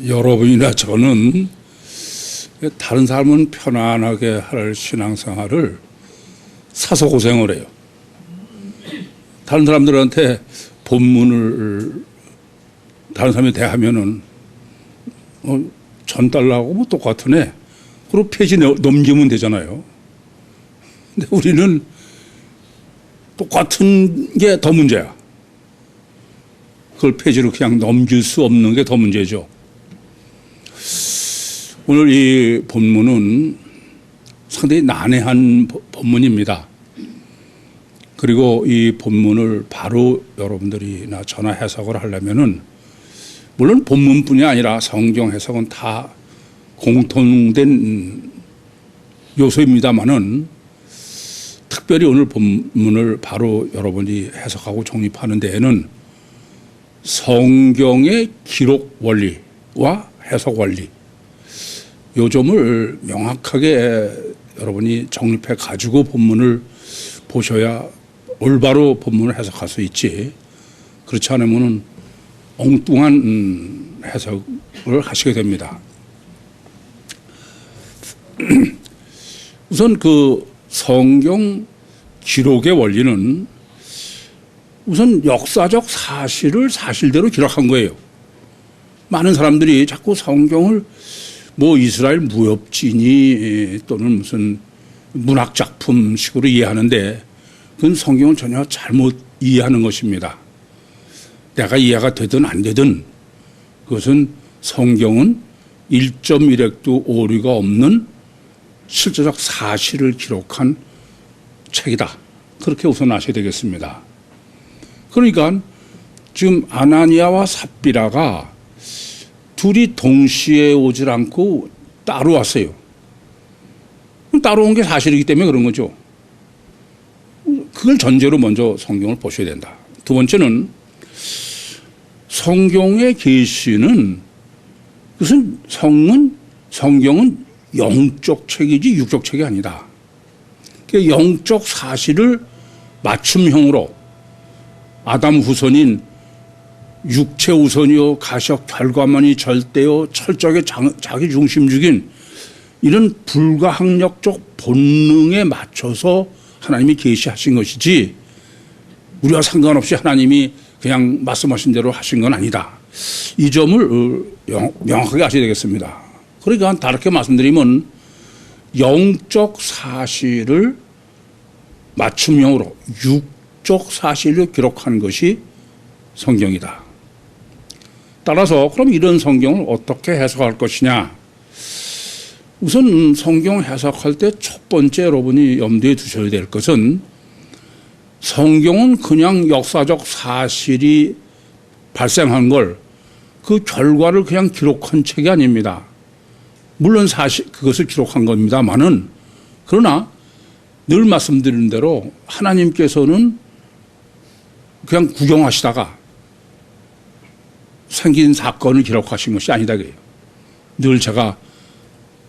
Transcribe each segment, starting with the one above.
여러분이나 저는 다른 사람은 편안하게 할 신앙생활을 사서 고생을 해요. 다른 사람들한테 본문을 다른 사람이 대하면은 전달하고 뭐 똑같은 애. 그리고 페이지 넘기면 되잖아요. 근데 우리는 똑같은 게 더 문제야. 그걸 페이지로 그냥 넘길 수 없는 게 더 문제죠. 오늘 이 본문은 상당히 난해한 본문입니다. 그리고 이 본문을 바로 여러분들이나 저나 해석을 하려면은 물론 본문뿐이 아니라 성경 해석은 다 공통된 요소입니다만은 특별히 오늘 본문을 바로 여러분이 해석하고 정립하는 데에는 성경의 기록 원리와 해석 원리 요 점을 명확하게 여러분이 정립해 가지고 본문을 보셔야 올바로 본문을 해석할 수 있지. 그렇지 않으면 엉뚱한 해석을 하시게 됩니다. 우선 그 성경 기록의 원리는 우선 역사적 사실을 사실대로 기록한 거예요. 많은 사람들이 자꾸 성경을 뭐 이스라엘 무협지니 또는 무슨 문학작품식으로 이해하는데 그건 성경을 전혀 잘못 이해하는 것입니다. 내가 이해가 되든 안 되든 그것은 성경은 1.1획도 오류가 없는 실제적 사실을 기록한 책이다. 그렇게 우선 아셔야 되겠습니다. 그러니까 지금 아나니아와 삽비라가 둘이 동시에 오질 않고 따로 왔어요. 따로 온 게 사실이기 때문에 그런 거죠. 그걸 전제로 먼저 성경을 보셔야 된다. 두 번째는 성경의 계시는 무슨 성경은 영적 책이지 육적 책이 아니다. 영적 사실을 맞춤형으로 아담 후손인 육체 우선이요 가시적 결과만이 절대요 철저하게 자기 중심적인 이런 불가항력적 본능에 맞춰서 하나님이 계시하신 것이지 우리와 상관없이 하나님이 그냥 말씀하신 대로 하신 건 아니다. 이 점을 명확하게 아셔야 되겠습니다. 그러니까 다르게 말씀드리면 영적 사실을 맞춤형으로 육적 사실을 기록한 것이 성경이다. 따라서 그럼 이런 성경을 어떻게 해석할 것이냐. 우선 성경 해석할 때 첫 번째 여러분이 염두에 두셔야 될 것은 성경은 그냥 역사적 사실이 발생한 걸 그 결과를 그냥 기록한 책이 아닙니다. 물론 그것을 기록한 겁니다만은 그러나 늘 말씀드린 대로 하나님께서는 그냥 구경하시다가 생긴 사건을 기록하신 것이 아니다. 늘 제가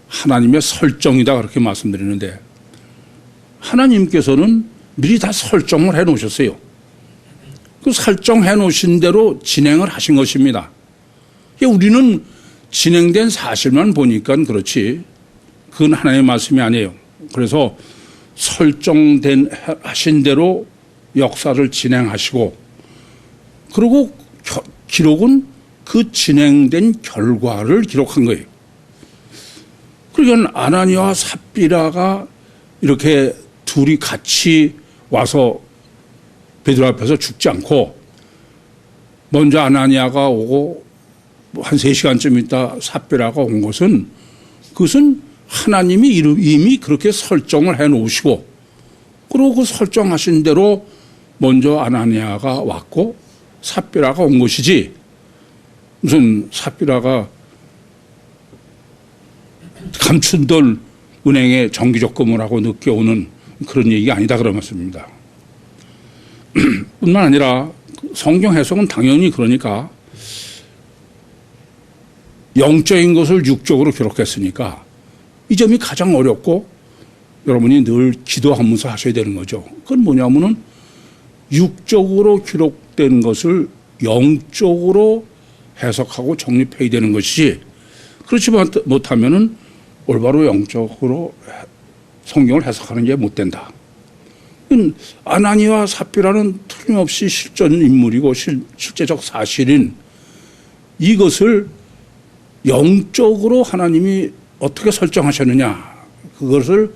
하나님의 설정이다 그렇게 말씀드리는데 하나님께서는 미리 다 설정을 해 놓으셨어요. 그 설정해 놓으신 대로 진행을 하신 것입니다. 우리는 진행된 사실만 보니까 그렇지 그건 하나님의 말씀이 아니에요. 그래서 설정된 하신 대로 역사를 진행하시고 그리고 기록은 그 진행된 결과를 기록한 거예요. 그러니까 아나니아와 삽비라가 이렇게 둘이 같이 와서 베드로 앞에서 죽지 않고 먼저 아나니아가 오고 한 3시간쯤 있다 삽비라가 온 것은 그것은 하나님이 이미 그렇게 설정을 해 놓으시고 그리고 그 설정하신 대로 먼저 아나니아가 왔고 삽비라가 온 것이지 무슨 삽비라가 감춘돈 은행에 정기적금을 하고 늦게 오는 그런 얘기가 아니다 그러መስ습니다. 뿐만 아니라 성경 해석은 당연히 그러니까 영적인 것을 육적으로 기록했으니까 이 점이 가장 어렵고 여러분이 늘 기도하면서 하셔야 되는 거죠. 그건 뭐냐면은 육적으로 기록된 것을 영적으로 해석하고 정립해야 되는 것이지, 그렇지 못하면은 올바로 영적으로 성경을 해석하는 게 못 된다. 아나니와 삽비라는 틀림없이 실존 인물이고 실제적 사실인 이것을 영적으로 하나님이 어떻게 설정하셨느냐, 그것을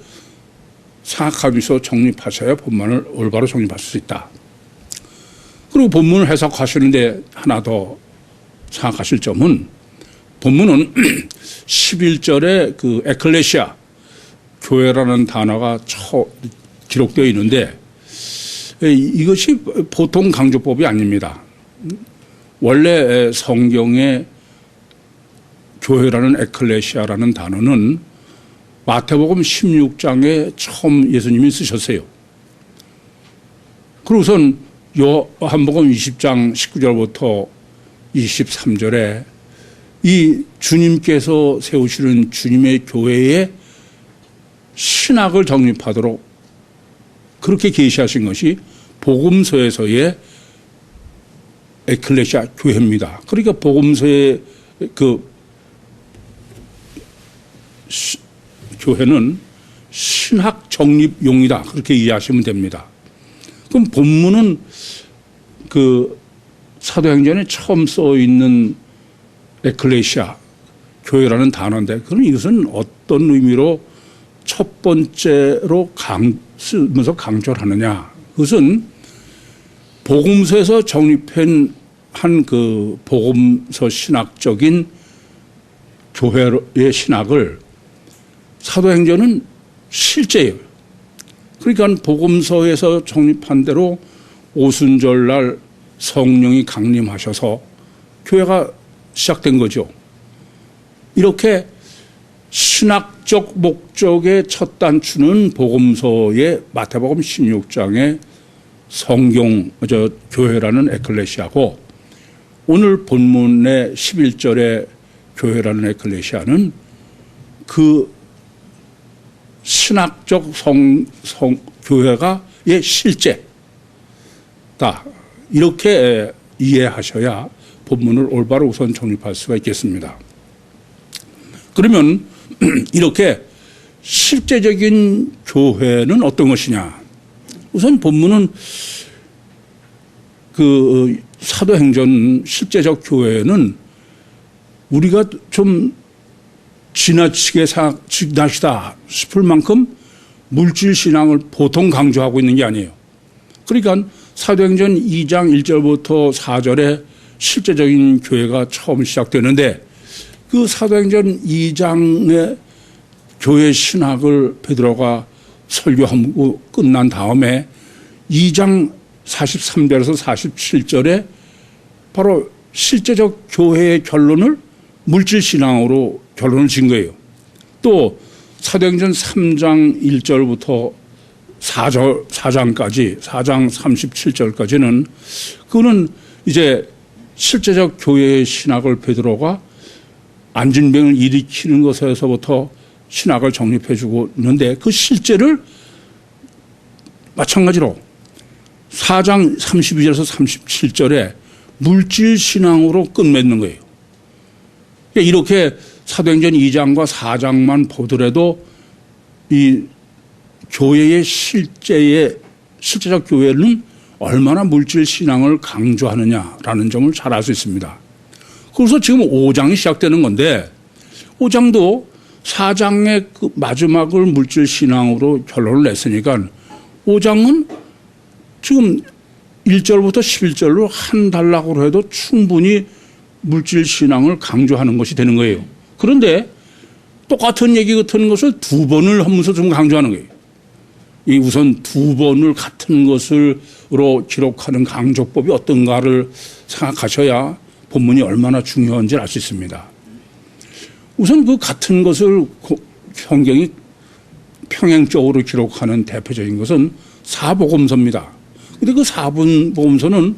생각하면서 정립하셔야 본문을 올바로 정립할 수 있다. 그리고 본문을 해석하시는데 하나 더 생각하실 점은, 본문은 11절에 그 에클레시아, 교회라는 단어가 기록되어 있는데 이것이 보통 강조법이 아닙니다. 원래 성경에 교회라는 에클레시아라는 단어는 마태복음 16장에 처음 예수님이 쓰셨어요. 그리고선 요한복음 20장 19절부터 23절에 이 주님께서 세우시는 주님의 교회의 신학을 정립하도록 그렇게 계시하신 것이 복음서에서의 에클레시아 교회입니다. 그러니까 복음서의 그 교회는 신학 정립용이다, 그렇게 이해하시면 됩니다. 그럼 본문은 그 사도행전에 처음 써 있는 에클레시아, 교회라는 단어인데, 그럼 이것은 어떤 의미로 첫 번째로 쓰면서 강조를 하느냐? 그것은 복음서에서 정립한 한 그 복음서 신학적인 교회의 신학을 사도행전은 실제예요. 그러니까 복음서에서 정립한 대로 오순절날 성령이 강림하셔서 교회가 시작된 거죠. 이렇게 신학적 목적의 첫 단추는 복음서의 마태복음 16장의 교회라는 에클레시아고, 오늘 본문의 11절의 교회라는 에클레시아는 그 신학적 교회가의 실제다. 이렇게 이해하셔야 본문을 올바로 우선 정립할 수가 있겠습니다. 그러면 이렇게 실제적인 교회는 어떤 것이냐? 우선 본문은 그 사도행전 실제적 교회는 우리가 좀 지나치다 싶을 만큼 물질 신앙을 보통 강조하고 있는 게 아니에요. 그러니까 사도행전 2장 1절부터 4절에 실제적인 교회가 처음 시작되는데, 그 사도행전 2장의 교회 신학을 베드로가 설교하고 끝난 다음에 2장 43절에서 47절에 바로 실제적 교회의 결론을 물질신앙으로 결론을 진 거예요. 또 사도행전 3장 1절부터 4장까지 4장 37절까지는 그거는 이제 실제적 교회의 신학을 베드로가 안진병을 일으키는 것에서부터 신학을 정립해 주고 있는데, 그 실제를 마찬가지로 4장 32절에서 37절에 물질신앙으로 끝맺는 거예요. 이렇게 사도행전 2장과 4장만 보더라도 이 교회의 실제적 교회는 얼마나 물질신앙을 강조하느냐라는 점을 잘 알 수 있습니다. 그래서 지금 5장이 시작되는 건데, 5장도 4장의 그 마지막을 물질신앙으로 결론을 냈으니까 5장은 지금 1절부터 11절로 한 단락으로 해도 충분히 물질신앙을 강조하는 것이 되는 거예요. 그런데 똑같은 얘기 같은 것을 두 번을 하면서 좀 강조하는 거예요. 이 우선 두 번을 같은 것으로 기록하는 강조법이 어떤가를 생각하셔야 본문이 얼마나 중요한지 알 수 있습니다. 우선 그 같은 것을 성경이 평행적으로 기록하는 대표적인 것은 사복음서입니다. 그런데 그 사복음서는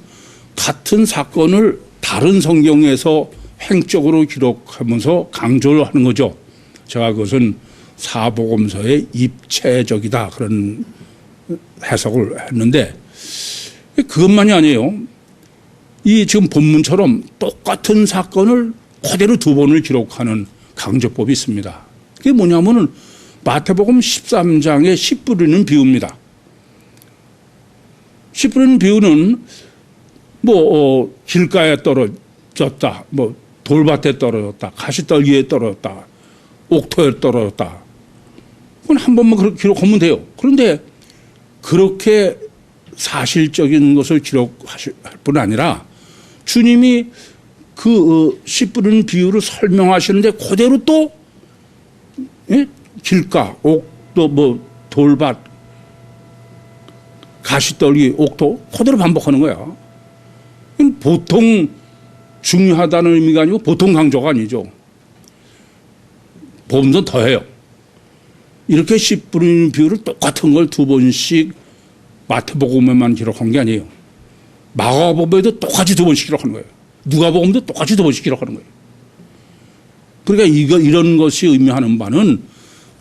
같은 사건을 다른 성경에서 횡적으로 기록하면서 강조를 하는 거죠. 제가 그것은 사복음서의 입체적이다, 그런 해석을 했는데, 그것만이 아니에요. 이 지금 본문처럼 똑같은 사건을 그대로 두 번을 기록하는 강조법이 있습니다. 그게 뭐냐면은 마태복음 13장의 씨 뿌리는 비유입니다. 씨 뿌리는 비유는 길가에 떨어졌다, 돌밭에 떨어졌다, 가시떨기에 떨어졌다, 옥토에 떨어졌다. 그건 한 번만 그렇게 기록하면 돼요. 그런데 그렇게 사실적인 것을 기록할 뿐 아니라 주님이 그 씨 뿌리는 비유를 설명하시는데 그대로 또 길가, 옥도, 돌밭, 가시떨기, 옥토 그대로 반복하는 거야. 보통 중요하다는 의미가 아니고 보통 강조가 아니죠. 복음서 더해요. 이렇게 씨 뿌리는 비유를 똑같은 걸 두 번씩 마태복음에만 기록한 게 아니에요. 마가복음에도 똑같이 두 번씩 기록하는 거예요. 누가복음도 똑같이 두 번씩 기록하는 거예요. 그러니까 이런 것이 의미하는 바는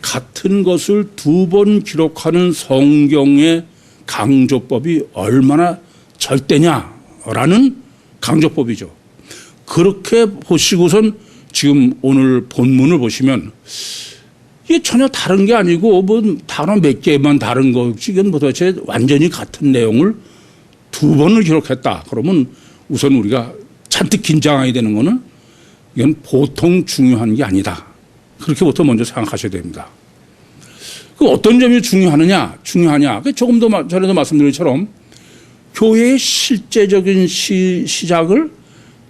같은 것을 두 번 기록하는 성경의 강조법이 얼마나 절대냐라는 강조법이죠. 그렇게 보시고선 지금 오늘 본문을 보시면 이게 전혀 다른 게 아니고 단어 몇 개만 다른 거지 이건 도대체 완전히 같은 내용을 두 번을 기록했다. 그러면 우선 우리가 잔뜩 긴장하게 되는 거는 이건 보통 중요한 게 아니다. 그렇게부터 먼저 생각하셔야 됩니다. 그 어떤 점이 중요하냐? 조금 더 전에도 말씀드린 것처럼 교회의 실제적인 시작을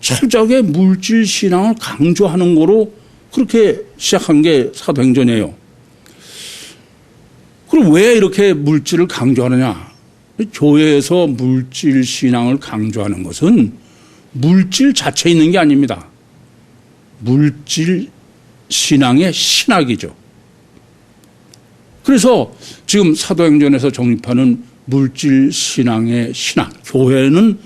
철저하게 물질 신앙을 강조하는 거로 그렇게 시작한 게 사도행전이에요. 그럼 왜 이렇게 물질을 강조하느냐? 교회에서 물질 신앙을 강조하는 것은 물질 자체에 있는 게 아닙니다. 물질 신앙의 신학이죠. 그래서 지금 사도행전에서 정립하는 물질 신앙의 신학, 교회는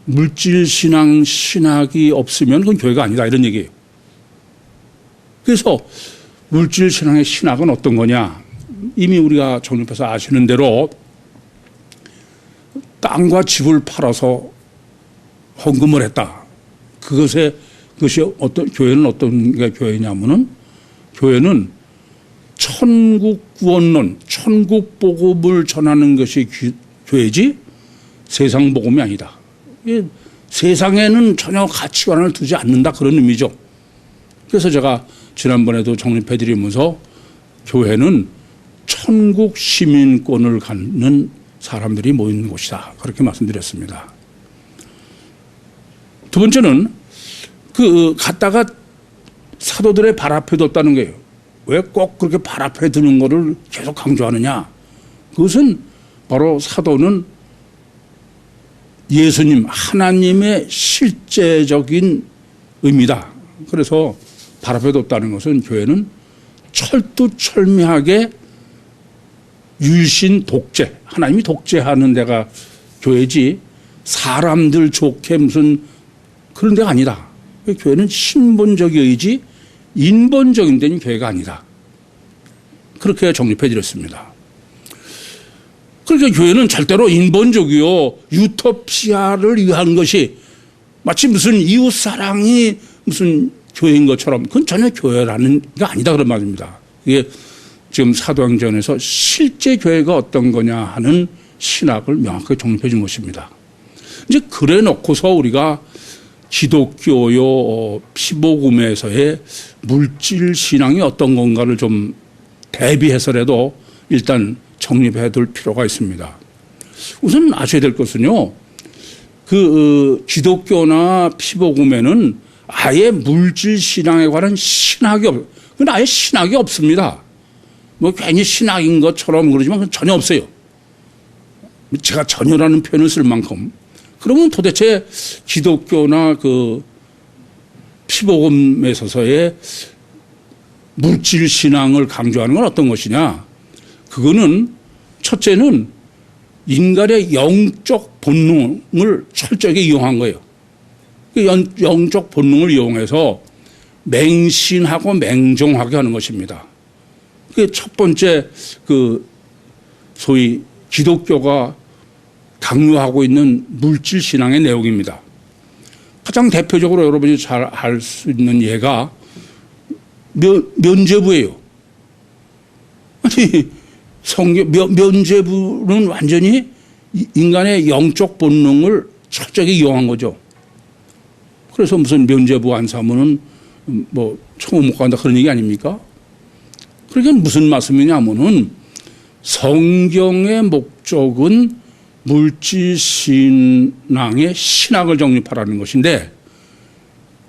물질 신앙 신학이 없으면 그건 교회가 아니다 이런 얘기예요. 그래서 물질 신앙의 신학은 어떤 거냐? 이미 우리가 정립해서 아시는 대로 땅과 집을 팔아서 헌금을 했다. 그것이 교회는 어떤 게 교회냐면은 교회는 천국 구원론, 천국 복음을 전하는 것이 교회지 세상 복음이 아니다. 세상에는 전혀 가치관을 두지 않는다 그런 의미죠. 그래서 제가 지난번에도 정립해 드리면서 교회는 천국 시민권을 갖는 사람들이 모이는 곳이다. 그렇게 말씀드렸습니다. 두 번째는 갔다가 사도들의 발 앞에 뒀다는 거예요. 왜 꼭 그렇게 발 앞에 두는 거를 계속 강조하느냐? 그것은 바로 사도는 예수님, 하나님의 실제적인 의미다. 그래서 발 앞에 뒀다는 것은 교회는 철두철미하게 율신 독재, 하나님이 독재하는 데가 교회지 사람들 좋게 무슨 그런 데가 아니다. 교회는 신본적이지 인본적인 데는 교회가 아니다. 그렇게 정립해 드렸습니다. 그러니까 교회는 절대로 인본적이요 유토피아를 위한 것이 마치 무슨 이웃사랑이 무슨 교회인 것처럼 그건 전혀 교회라는 게 아니다 그런 말입니다. 이게 지금 사도행전에서 실제 교회가 어떤 거냐 하는 신학을 명확하게 정립해 준 것입니다. 이제 그래 놓고서 우리가 기독교요 피복음에서의 물질 신앙이 어떤 건가를 좀 대비해서라도 일단 정립해 둘 필요가 있습니다. 우선 아셔야 될 것은요, 기독교나 피복음에는 아예 물질 신앙에 관한 그건 아예 신학이 없습니다. 괜히 신학인 것처럼 그러지만 그건 전혀 없어요. 제가 전혀라는 표현을 쓸 만큼. 그러면 도대체 기독교나 피복음에 있어서의 물질 신앙을 강조하는 건 어떤 것이냐? 그거는 첫째는 인간의 영적 본능을 철저하게 이용한 거예요. 영적 본능을 이용해서 맹신하고 맹종하게 하는 것입니다. 그게 첫 번째 소위 기독교가 강요하고 있는 물질 신앙의 내용입니다. 가장 대표적으로 여러분이 잘 알 수 있는 예가 면죄부예요. 아니, 면죄부는 완전히 인간의 영적 본능을 철저하게 이용한 거죠. 그래서 무슨 면죄부 안 사면은 뭐 천국 못 간다 그런 얘기 아닙니까? 그러니까 무슨 말씀이냐면은 성경의 목적은 물질 신앙의 신학을 정립하라는 것인데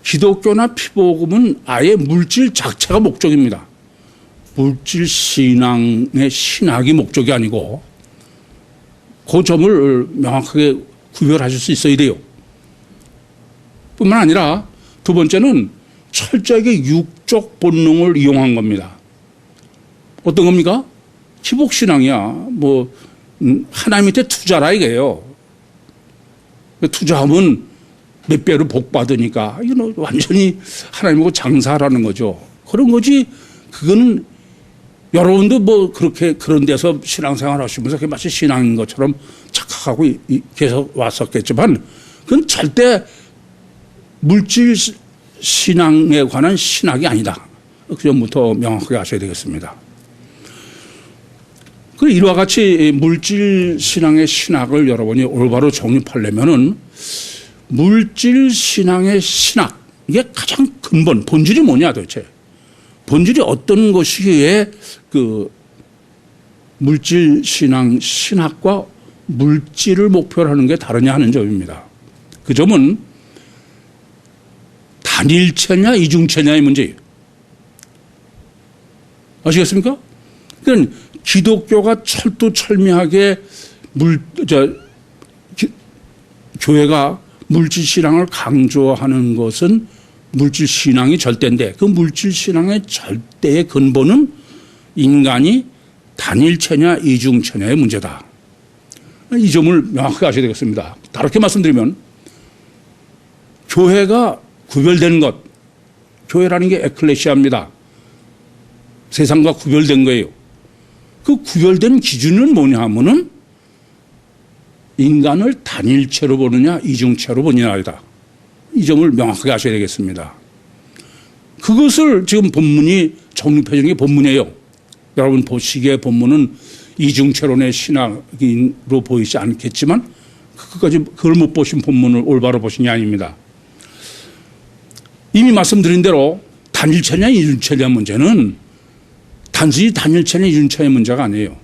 기독교나 피복음은 아예 물질 자체가 목적입니다. 물질 신앙의 신학이 목적이 아니고 그 점을 명확하게 구별하실 수 있어야 돼요. 뿐만 아니라 두 번째는 철저하게 육적 본능을 이용한 겁니다. 어떤 겁니까? 기복신앙이야. 뭐 하나님한테 투자라 이게요. 투자하면 몇 배로 복 받으니까 이건 완전히 하나님하고 장사라는 거죠. 그런 거지. 그거는 여러분도 뭐 그렇게 그런 데서 신앙생활 하시면서 그게 마치 신앙인 것처럼 착각하고 계속 왔었겠지만 그건 절대 물질 신앙에 관한 신학이 아니다. 그 점부터 명확하게 아셔야 되겠습니다. 이와 같이 물질 신앙의 신학을 여러분이 올바로 정립하려면은 물질 신앙의 신학, 이게 가장 근본, 본질이 뭐냐 도대체. 본질이 어떤 것이기에 그 물질 신앙 신학과 물질을 목표로 하는 게 다르냐 하는 점입니다. 그 점은 단일체냐 이중체냐의 문제예요. 아시겠습니까? 그러니까 기독교가 철두철미하게 교회가 물질신앙을 강조하는 것은 물질신앙이 절대인데 그 물질신앙의 절대의 근본은 인간이 단일체냐 이중체냐의 문제다. 이 점을 명확하게 아셔야 되겠습니다. 다르게 말씀드리면 교회가 구별된 것, 교회라는 게 에클레시아입니다. 세상과 구별된 거예요. 그 구별된 기준은 뭐냐 하면은 인간을 단일체로 보느냐 이중체로 보느냐이다. 이 점을 명확하게 아셔야 되겠습니다. 그것을 지금 본문이 정립해 주는 게 본문이에요. 여러분 보시기에 본문은 이중체론의 신학으로 보이지 않겠지만 그걸 못 보신 본문을 올바로 보신 게 아닙니다. 이미 말씀드린 대로 단일체냐 이중체냐 문제는 단순히 단일체냐 이중체의 문제가 아니에요.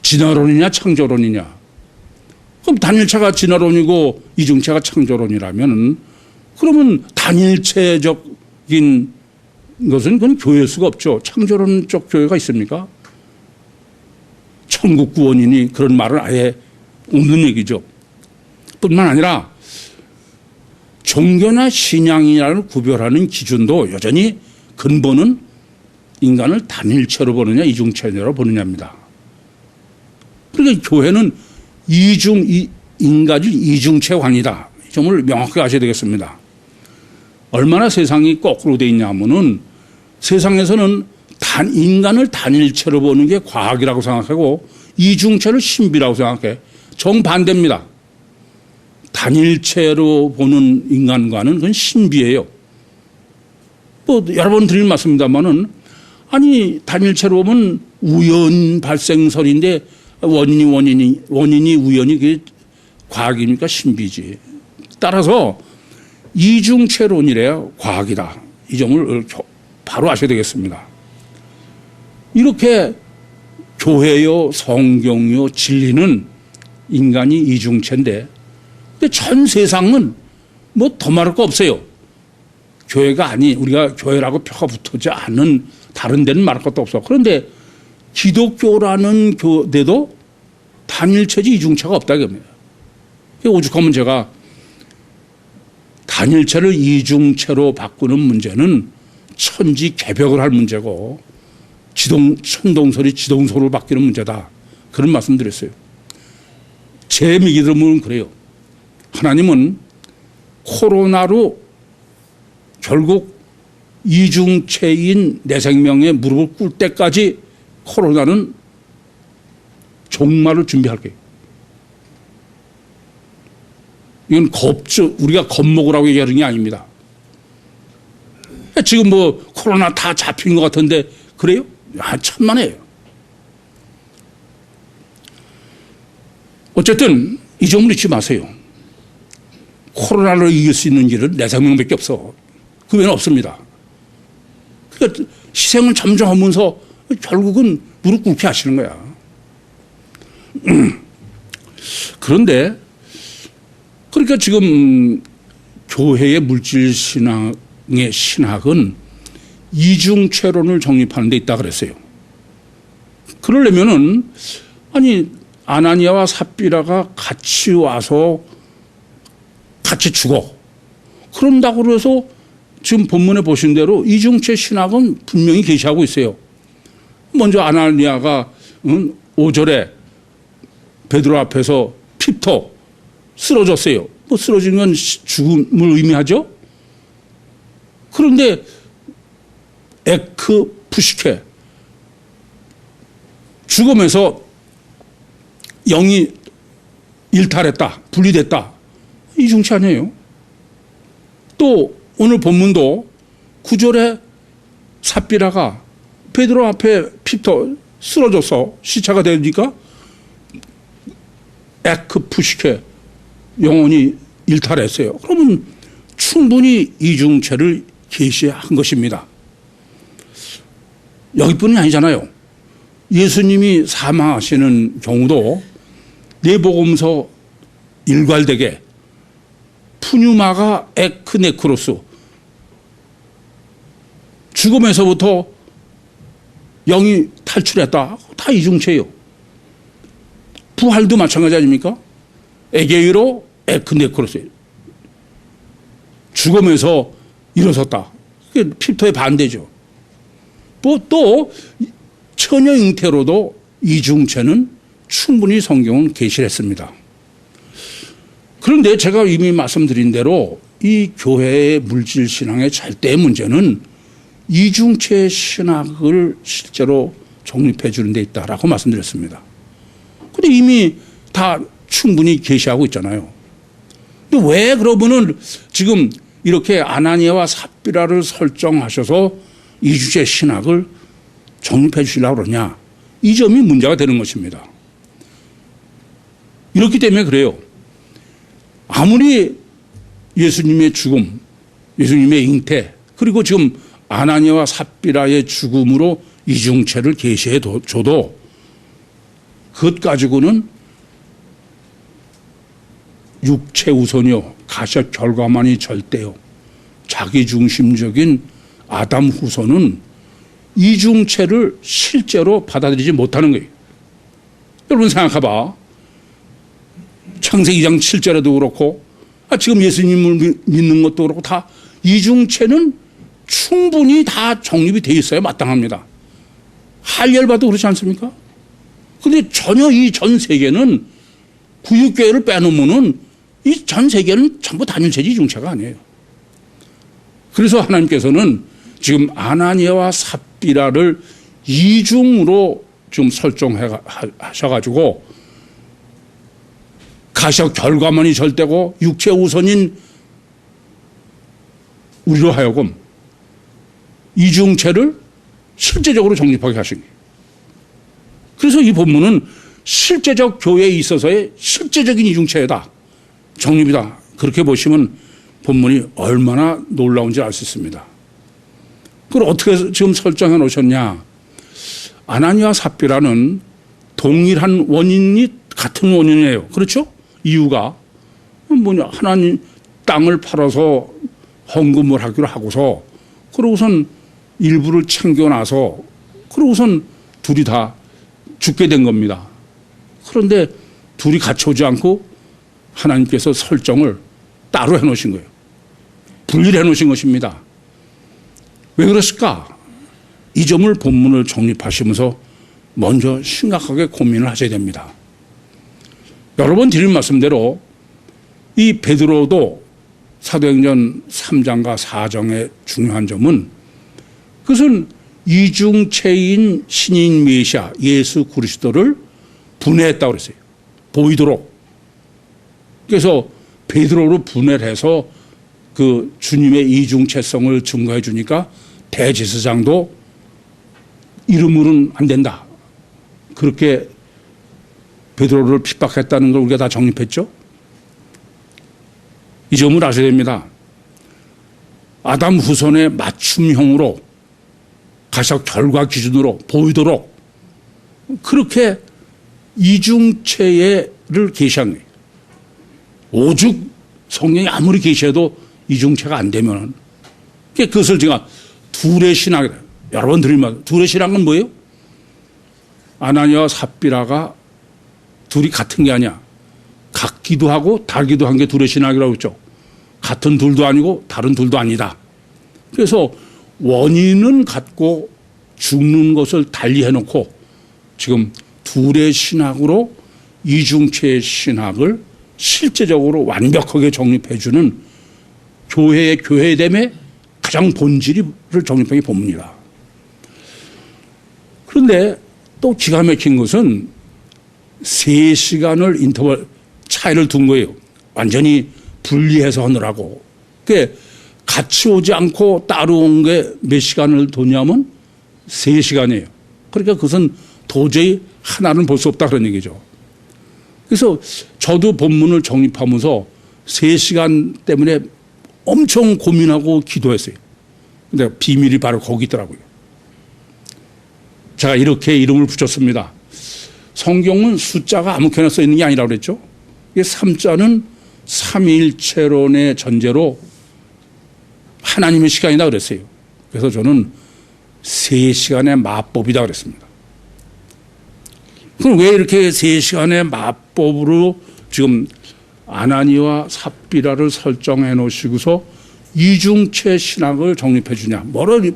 진화론이냐 창조론이냐. 그럼 단일체가 진화론이고 이중체가 창조론이라면 그러면 단일체적인 것은 그건 교회일 수가 없죠. 창조론적 교회가 있습니까? 천국 구원이니 그런 말은 아예 없는 얘기죠. 뿐만 아니라 종교나 신앙이라는 구별하는 기준도 여전히 근본은 인간을 단일체로 보느냐 이중체로 보느냐입니다. 그러니까 교회는 인간이 이중체관이다. 이 점을 명확하게 아셔야 되겠습니다. 얼마나 세상이 거꾸로 되어 있냐 하면은 세상에서는 인간을 단일체로 보는 게 과학이라고 생각하고 이중체를 신비라고 생각해. 정반대입니다. 단일체로 보는 인간과는 그건 신비예요. 뭐 여러 번 드릴 말씀입니다만은 아니 단일체로 보면 우연 발생설인데 원인이 우연이 그게 과학입니까 신비지. 따라서 이중체론이래요 과학이다. 이 점을 바로 아셔야 되겠습니다. 이렇게 교회요 성경요 진리는 인간이 이중체인데 근데 전 세상은 뭐 더 말할 거 없어요. 교회가 우리가 교회라고 표가 붙지 않은 다른 데는 말할 것도 없어. 그런데 기독교라는 교대도 단일체지 이중체가 없다 이겁니다. 오죽하면 제가 단일체를 이중체로 바꾸는 문제는 천지 개벽을 할 문제고 천동설이 지동설로 바뀌는 문제다. 그런 말씀 드렸어요. 제 믿음은 그래요. 하나님은 코로나로 결국 이중체인 내 생명에 무릎을 꿇을 때까지 코로나는 종말을 준비할 거예요. 이건 우리가 겁먹으라고 얘기하는 게 아닙니다. 지금 뭐 코로나 다 잡힌 것 같은데 그래요? 천만에요. 어쨌든 이 점을 잊지 마세요. 코로나를 이길 수 있는 길은 내 생명밖에 없어. 그 외에는 없습니다. 그러니까 희생을 점점 하면서 결국은 무릎 꿇게 하시는 거야. 그런데 그러니까 지금 교회의 물질 신앙의 신학은 이중체론을 정립하는 데 있다 그랬어요. 그러려면은 아니 아나니아와 삽비라가 같이 와서 같이 죽어. 그런다고 그래서 지금 본문에 보신 대로 이중체 신학은 분명히 계시하고 있어요. 먼저 아나니아가 5절에 베드로 앞에서 핍터 쓰러졌어요. 뭐 쓰러진 건 죽음을 의미하죠. 그런데 에크 푸시케 죽으면서 영이 일탈했다, 분리됐다. 이중체 아니에요. 또 오늘 본문도 9절에 삽비라가 베드로 앞에 핍터 쓰러져서 시체가 되니까 에크 푸시케 영혼이 일탈했어요. 그러면 충분히 이중체를 계시한 것입니다. 여기뿐이 아니잖아요. 예수님이 사망하시는 경우도 내복음서 일괄되게 푸뉴마가 에크네크로스 죽음에서부터 영이 탈출했다. 다 이중체예요. 부활도 마찬가지 아닙니까? 에게이로 에크네크로스 죽음에서 일어섰다. 그게 핍터의 반대죠. 또 처녀 잉태로도 이중체는 충분히 성경은 계시를 했습니다. 그런데 제가 이미 말씀드린 대로 이 교회의 물질신앙의 절대의 문제는 이중체 신학을 실제로 정립해 주는 데 있다라고 말씀드렸습니다. 근데 이미 다 충분히 계시하고 있잖아요. 근데 왜 그러면은 지금 이렇게 아나니아와 삽비라를 설정하셔서 이중체 신학을 정립해 주시려고 그러냐. 이 점이 문제가 되는 것입니다. 이렇기 때문에 그래요. 아무리 예수님의 죽음, 예수님의 잉태, 그리고 지금 아나니아와 삽비라의 죽음으로 이중체를 계시해 줘도 그것 가지고는 육체 우선이요, 가셔 결과만이 절대요, 자기중심적인 아담 후손은 이중체를 실제로 받아들이지 못하는 거예요. 여러분 생각해봐. 창세기 2장 7절에도 그렇고 지금 예수님을 믿는 것도 그렇고 다 이중체는 충분히 다 정립이 돼 있어야 마땅합니다. 할례바도 그렇지 않습니까? 그런데 전혀 이 전 세계는 구육교회를 빼놓으면은 이 전 세계는 전부 단일체지 이중체가 아니에요. 그래서 하나님께서는 지금 아나니아와 삽비라를 이중으로 지금 설정하셔가지고 가셔 결과만이 절대고 육체 우선인 우리로 하여금 이중체를 실제적으로 정립하게 하신 거예요. 그래서 이 본문은 실제적 교회에 있어서의 실제적인 이중체다, 정립이다. 그렇게 보시면 본문이 얼마나 놀라운지 알 수 있습니다. 그걸 어떻게 지금 설정해 놓으셨냐. 아나니아 삽비라는 동일한 원인이 같은 원인이에요. 그렇죠? 이유가 뭐냐. 하나님 땅을 팔아서 헌금을 하기로 하고서 그러고선 일부를 챙겨놔서 그러고선 둘이 다 죽게 된 겁니다. 그런데 둘이 같이 오지 않고 하나님께서 설정을 따로 해놓으신 거예요. 분리해 놓으신 것입니다. 왜 그랬을까? 이 점을 본문을 정립하시면서 먼저 심각하게 고민을 하셔야 됩니다. 여러 번 드린 말씀대로 이 베드로도 사도행전 3장과 4장의 중요한 점은 그것은 이중체인 신인 메시아 예수 그리스도를 분해했다고 그랬어요. 보이도록. 그래서 베드로로 분해를 해서 그 주님의 이중체성을 증거해 주니까 대제사장도 이름으로는 안 된다. 그렇게 베드로를 핍박했다는 걸 우리가 다 정립했죠. 이 점을 아셔야 됩니다. 아담 후손의 맞춤형으로 가시적 결과 기준으로 보이도록 그렇게 이중체를 계시한 거예요. 오죽 성령이 아무리 계시해도 이중체가 안 되면 그것을 제가 둘의 신학이라 여러 번 들으면 둘의 신학은 뭐예요? 아나니아와 삽비라가 둘이 같은 게 아니야. 같기도 하고 다르기도 한 게 둘의 신학이라고 했죠. 같은 둘도 아니고 다른 둘도 아니다. 그래서 원인은 같고 죽는 것을 달리 해놓고 지금 둘의 신학으로 이중체의 신학을 실제적으로 완벽하게 정립해주는 교회의 교회됨의 가장 본질을 정립한 게 본문이다. 그런데 또 기가 막힌 것은 3시간을 인터벌 차이를 둔 거예요. 완전히 분리해서 하느라고. 그게 같이 오지 않고 따로 온 게 몇 시간을 뒀냐면 3시간이에요. 그러니까 그것은 도저히 하나는 볼 수 없다 그런 얘기죠. 그래서 저도 본문을 정립하면서 3시간 때문에 엄청 고민하고 기도했어요. 근데 비밀이 바로 거기 있더라고요. 제가 이렇게 이름을 붙였습니다. 성경은 숫자가 아무렇게나 써 있는 게 아니라고 그랬죠. 이게 3자는 삼위일체론의 전제로 하나님의 시간이다 그랬어요. 그래서 저는 3시간의 마법이다 그랬습니다. 그럼 왜 이렇게 3시간의 마법으로 지금 아나니와 삽비라를 설정해 놓으시고서 이중체 신학을 정립해 주냐.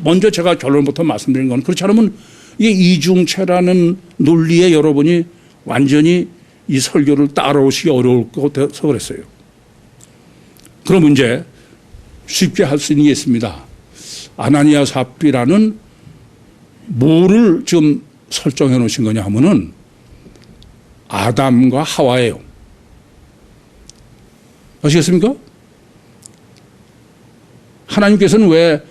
먼저 제가 결론부터 말씀드린 건 그렇지 않으면 이게 이중체라는 논리에 여러분이 완전히 이 설교를 따라오시기 어려울 것 같아서 그랬어요. 그럼 이제 쉽게 할 수 있는 게 있습니다. 아나니아 삽비라는 뭐를 지금 설정해 놓으신 거냐 하면은 아담과 하와예요. 아시겠습니까? 하나님께서는 왜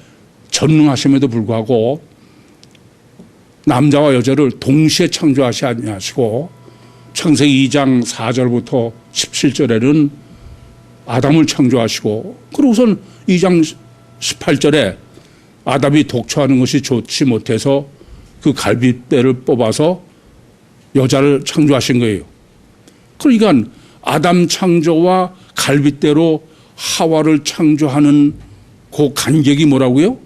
전능하심에도 불구하고 남자와 여자를 동시에 창조하시 아니하시고 창세기 2장 4절부터 17절에는 아담을 창조하시고 그러고선 2장 18절에 아담이 독초하는 것이 좋지 못해서 그 갈빗대를 뽑아서 여자를 창조하신 거예요. 그러니까 아담 창조와 갈빗대로 하와를 창조하는 그 간격이 뭐라고요?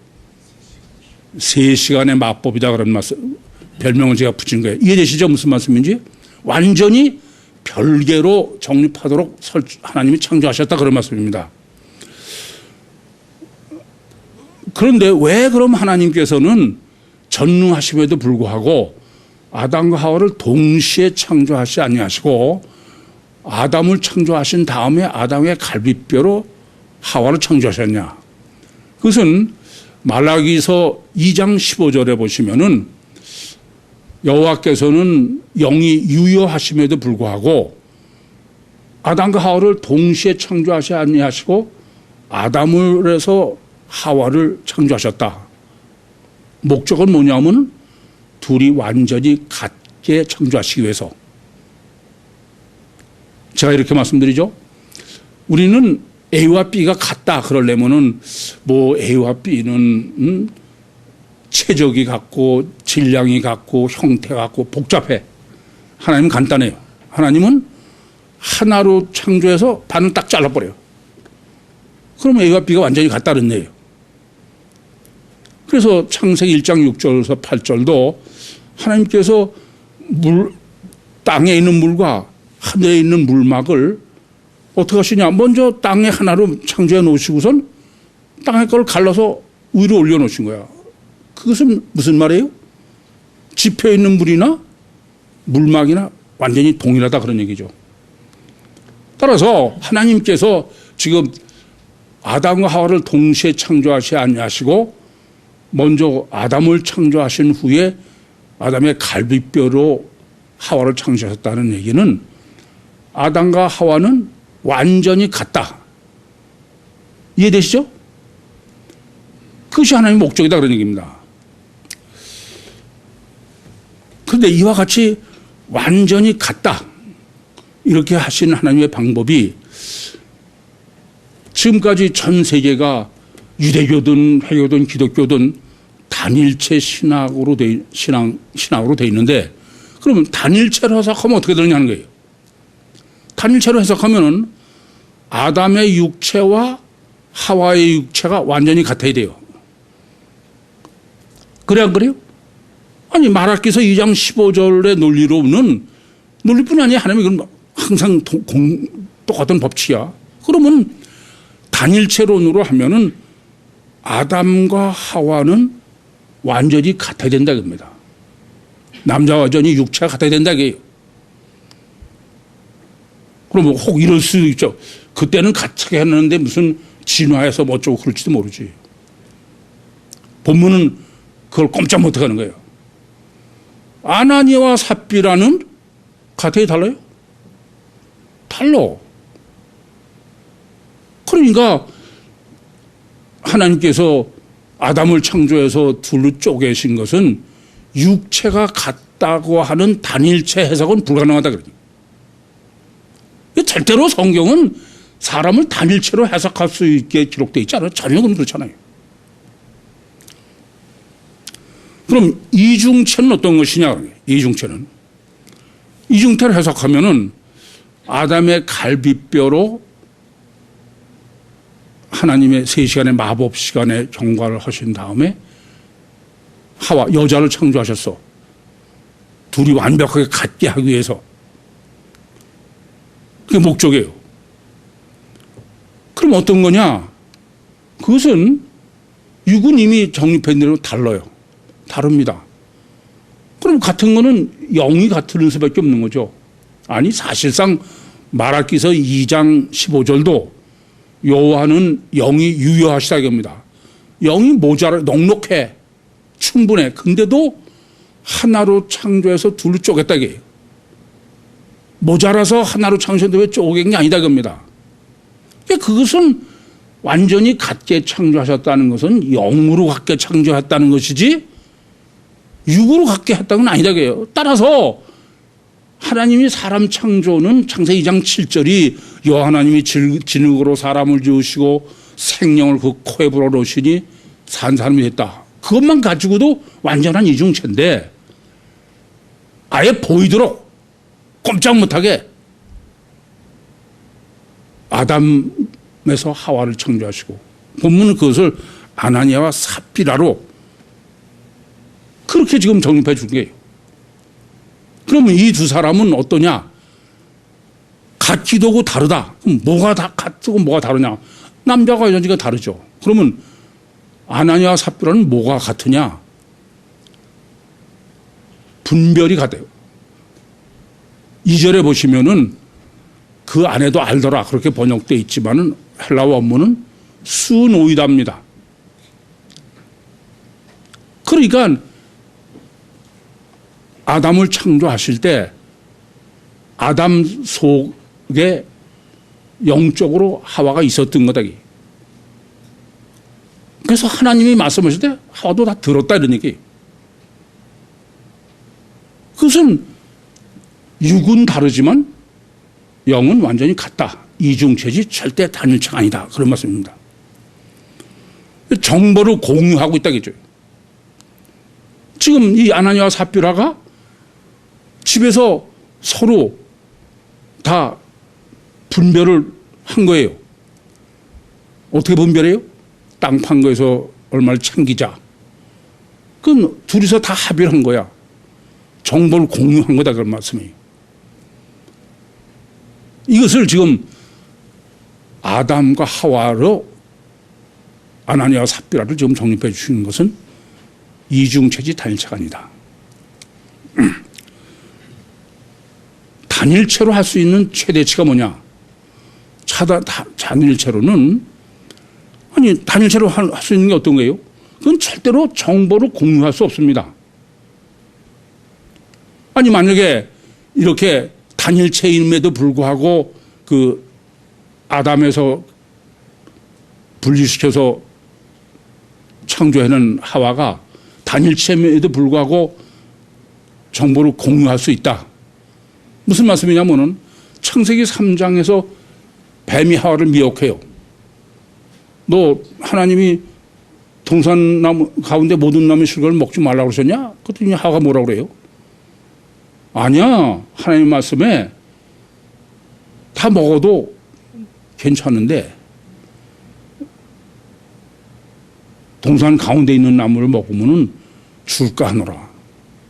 3시간의 마법이다 그런 말씀, 별명을 제가 붙인 거예요. 이해되시죠? 무슨 말씀인지? 완전히 별개로 정립하도록 하나님이 창조하셨다 그런 말씀입니다. 그런데 왜 그럼 하나님께서는 전능하심에도 불구하고 아담과 하와를 동시에 창조하시 아니하시고 아담을 창조하신 다음에 아담의 갈빗뼈로 하와를 창조하셨냐? 그것은 말라기서 2장 15절에 보시면은 여호와께서는 영이 유효하심에도 불구하고 아담과 하와를 동시에 창조하시 아니하시고 아담을 해서 하와를 창조하셨다. 목적은 뭐냐면 둘이 완전히 같게 창조하시기 위해서. 제가 이렇게 말씀드리죠. 우리는 A와 B가 같다 그러려면은 뭐 A와 B는 체적이 같고 질량이 같고 형태 같고 복잡해. 하나님은 간단해요. 하나님은 하나로 창조해서 반을 딱 잘라버려요. 그러면 A와 B가 완전히 같다는 얘기예요. 그래서 창세기 1장 6절에서 8절도 하나님께서 땅에 있는 물과 하늘에 있는 물막을 어떻게 하시냐. 먼저 땅에 하나로 창조해 놓으시고선 땅의 걸 갈라서 위로 올려놓으신 거야. 그것은 무슨 말이에요? 지표에 있는 물이나 물막이나 완전히 동일하다 그런 얘기죠. 따라서 하나님께서 지금 아담과 하와를 동시에 창조하시 아니하시고 먼저 아담을 창조하신 후에 아담의 갈빗뼈로 하와를 창조하셨다는 얘기는 아담과 하와는 완전히 같다. 이해되시죠? 그것이 하나님의 목적이다 그런 얘기입니다. 그런데 이와 같이 완전히 같다. 이렇게 하신 하나님의 방법이 지금까지 전 세계가 유대교든 회교든 기독교든 단일체 신학으로 신학으로 돼 있는데 그러면 단일체로 해석하면 어떻게 되느냐는 거예요. 단일체로 해석하면은 아담의 육체와 하와의 육체가 완전히 같아야 돼요. 그래 안 그래요? 아니 말라기서 2장 15절의 논리로는 논리뿐이 아니라 하나님이 이건 항상 똑같은 법칙이야. 그러면 단일체론으로 하면은 아담과 하와는 완전히 같아야 된다 겁니다. 남자와 여전히 육체가 같아야 된다 이게요. 그러면 혹 이럴 수도 있죠. 그때는 같이 했는데 무슨 진화해서 뭐 어쩌고 그럴지도 모르지. 본문은 그걸 꼼짝 못하는 거예요. 아나니아와 삽비라는 같아야 달라요? 달라. 그러니까 하나님께서 아담을 창조해서 둘로 쪼개신 것은 육체가 같다고 하는 단일체 해석은 불가능하다 그러니. 절대로 성경은 사람을 단일체로 해석할 수 있게 기록되어 있지 않아요. 전혀 그렇잖아요. 그럼 이중체는 어떤 것이냐? 이중체는 이중체를 해석하면은 아담의 갈비뼈로 하나님의 3시간의 마법 시간에 경과를 하신 다음에 하와 여자를 창조하셨어. 둘이 완벽하게 같게 하기 위해서. 그게 목적이에요. 그럼 어떤 거냐? 그것은 육은 이미 정립한 대로 달라요. 다릅니다. 그럼 같은 거는 영이 같을 수밖에 없는 거죠. 아니 사실상 말라기서 2장 15절도 여호와는 영이 유효하시다 이겁니다. 영이 모자라 넉넉해 충분해. 근데도 하나로 창조해서 둘로 쪼갰다 이게요. 모자라서 하나로 창조했는데 왜 쪼갠 게 아니다 이겁니다. 그것은 완전히 같게 창조하셨다는 것은 영으로 같게 창조했다는 것이지 육으로 같게 했다는 건 아니다 이게요. 따라서 하나님이 사람 창조는 창세기 2장 7절이 여호와 하나님이 진흙으로 사람을 지으시고 생명을 그 코에 불어넣으시니 산 사람이 됐다. 그것만 가지고도 완전한 이중체인데 아예 보이도록 꼼짝 못하게 아담에서 하와를 창조하시고 본문은 그것을 아나니아와 삽비라로 그렇게 지금 정립해 준 거예요. 그러면 이 두 사람은 어떠냐? 같기도 하고 다르다. 그럼 뭐가 다 같고 뭐가 다르냐? 남자가 여자가 다르죠. 그러면 아나니아와 삽비라는 뭐가 같으냐? 분별이 같아요. 2절에 보시면은 그 안에도 알더라 그렇게 번역되어 있지만은 헬라어 원문은 수노이다입니다. 그러니까 아담을 창조하실 때 아담 속에 영적으로 하와가 있었던 거다. 그래서 하나님이 말씀하실 때 하와도 다 들었다 이런 얘기. 그것은 육은 다르지만 영은 완전히 같다. 이중체지 절대 단일체가 아니다. 그런 말씀입니다. 정보를 공유하고 있다겠죠. 지금 이 아나니아와 삽비라가 집에서 서로 다 분별을 한 거예요. 어떻게 분별해요? 땅 판 거에서 얼마를 챙기자. 그건 둘이서 다 합의를 한 거야. 정보를 공유한 거다 그런 말씀이에요. 이것을 지금 아담과 하와로 아나니아와 삽비라를 지금 정립해 주시는 것은 이중체지 단일체가 아니다. 단일체로 할 수 있는 최대치가 뭐냐? 단일체로는 아니 단일체로 할 수 있는 게 어떤 거예요? 그건 절대로 정보를 공유할 수 없습니다. 아니 만약에 이렇게 단일체임에도 불구하고 그 아담에서 분리시켜서 창조해낸 하와가 단일체임에도 불구하고 정보를 공유할 수 있다. 무슨 말씀이냐면은 창세기 3장에서 뱀이 하와를 미혹해요. 너 하나님이 동산나무 가운데 모든 나무 실과를 먹지 말라고 그러셨냐? 그랬더니 하와가 뭐라고 그래요? 아니야. 하나님 말씀에 다 먹어도 괜찮은데 동산 가운데 있는 나무를 먹으면 줄까 하노라.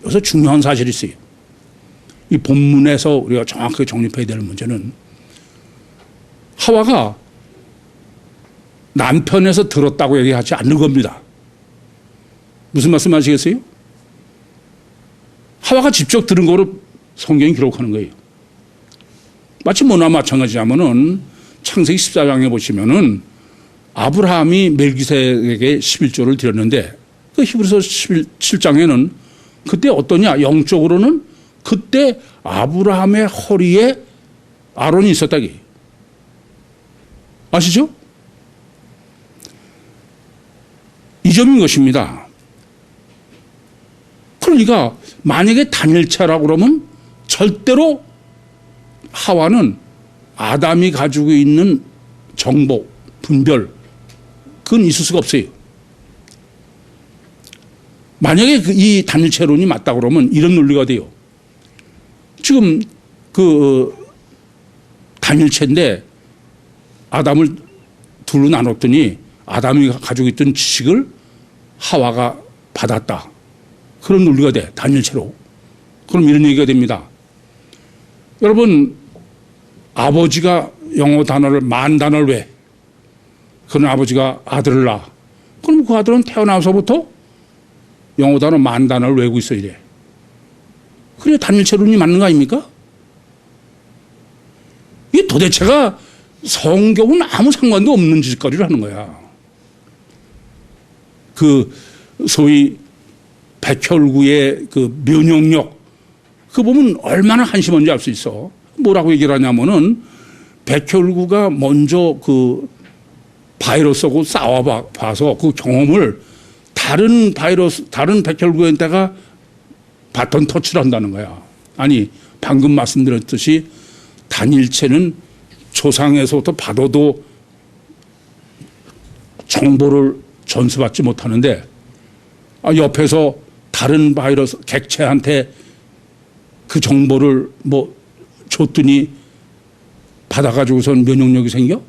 여기서 중요한 사실이 있어요. 이 본문에서 우리가 정확하게 정립해야 될 문제는 하와가 남편에서 들었다고 얘기하지 않는 겁니다. 무슨 말씀 아시겠어요? 하와가 직접 들은 거를 성경이 기록하는 거예요. 마치 뭐나 마찬가지냐면은 창세기 14장에 보시면은 아브라함이 멜기세에게 11조를 드렸는데 그 히브리서 17장에는 그때 어떠냐? 영적으로는 그때 아브라함의 허리에 아론이 있었다기. 아시죠? 이 점인 것입니다. 그러니까 만약에 단일체라고 그러면 절대로 하와는 아담이 가지고 있는 정보, 분별, 그건 있을 수가 없어요. 만약에 이 단일체론이 맞다고 그러면 이런 논리가 돼요. 지금 그 단일체인데 아담을 둘로 나눴더니 아담이 가지고 있던 지식을 하와가 받았다. 그런 논리가 돼. 단일체로. 그럼 이런 얘기가 됩니다. 여러분 아버지가 영어 단어를 만 단어를 왜? 그런 아버지가 아들을 낳아. 그럼 그 아들은 태어나서부터 영어 단어 만 단어를 외우고 있어야 돼. 그래 단일체론이 맞는 거 아닙니까? 이게 도대체가 성경은 아무 상관도 없는 짓거리를 하는 거야. 그 소위 백혈구의 그 면역력 그 보면 얼마나 한심한지 알 수 있어. 뭐라고 얘기를 하냐면은 백혈구가 먼저 그 바이러스하고 싸워봐서 그 경험을 다른 백혈구에다가 바톤 터치를 한다는 거야. 아니 방금 말씀드렸듯이 단일체는 조상에서부터 받아도 정보를 전수받지 못하는데 옆에서 다른 바이러스 객체한테 그 정보를 뭐 줬더니 받아가지고선 면역력이 생겨?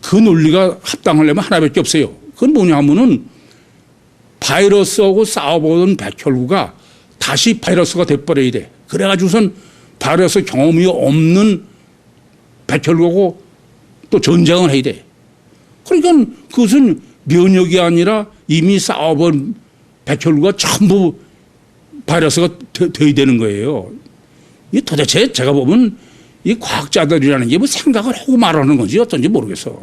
그 논리가 합당하려면 하나밖에 없어요. 그건 뭐냐 하면은 바이러스하고 싸워보던 백혈구가 다시 바이러스가 돼버려야 돼. 그래가지고선 바이러스 경험이 없는 백혈구하고 또 전쟁을 해야 돼. 그러니까 그것은 면역이 아니라 이미 싸워본 백혈구가 전부 바이러스가 돼야 되는 거예요. 이 도대체 제가 보면 이 과학자들이라는 게 뭐 생각을 하고 말하는 건지 어떤지 모르겠어.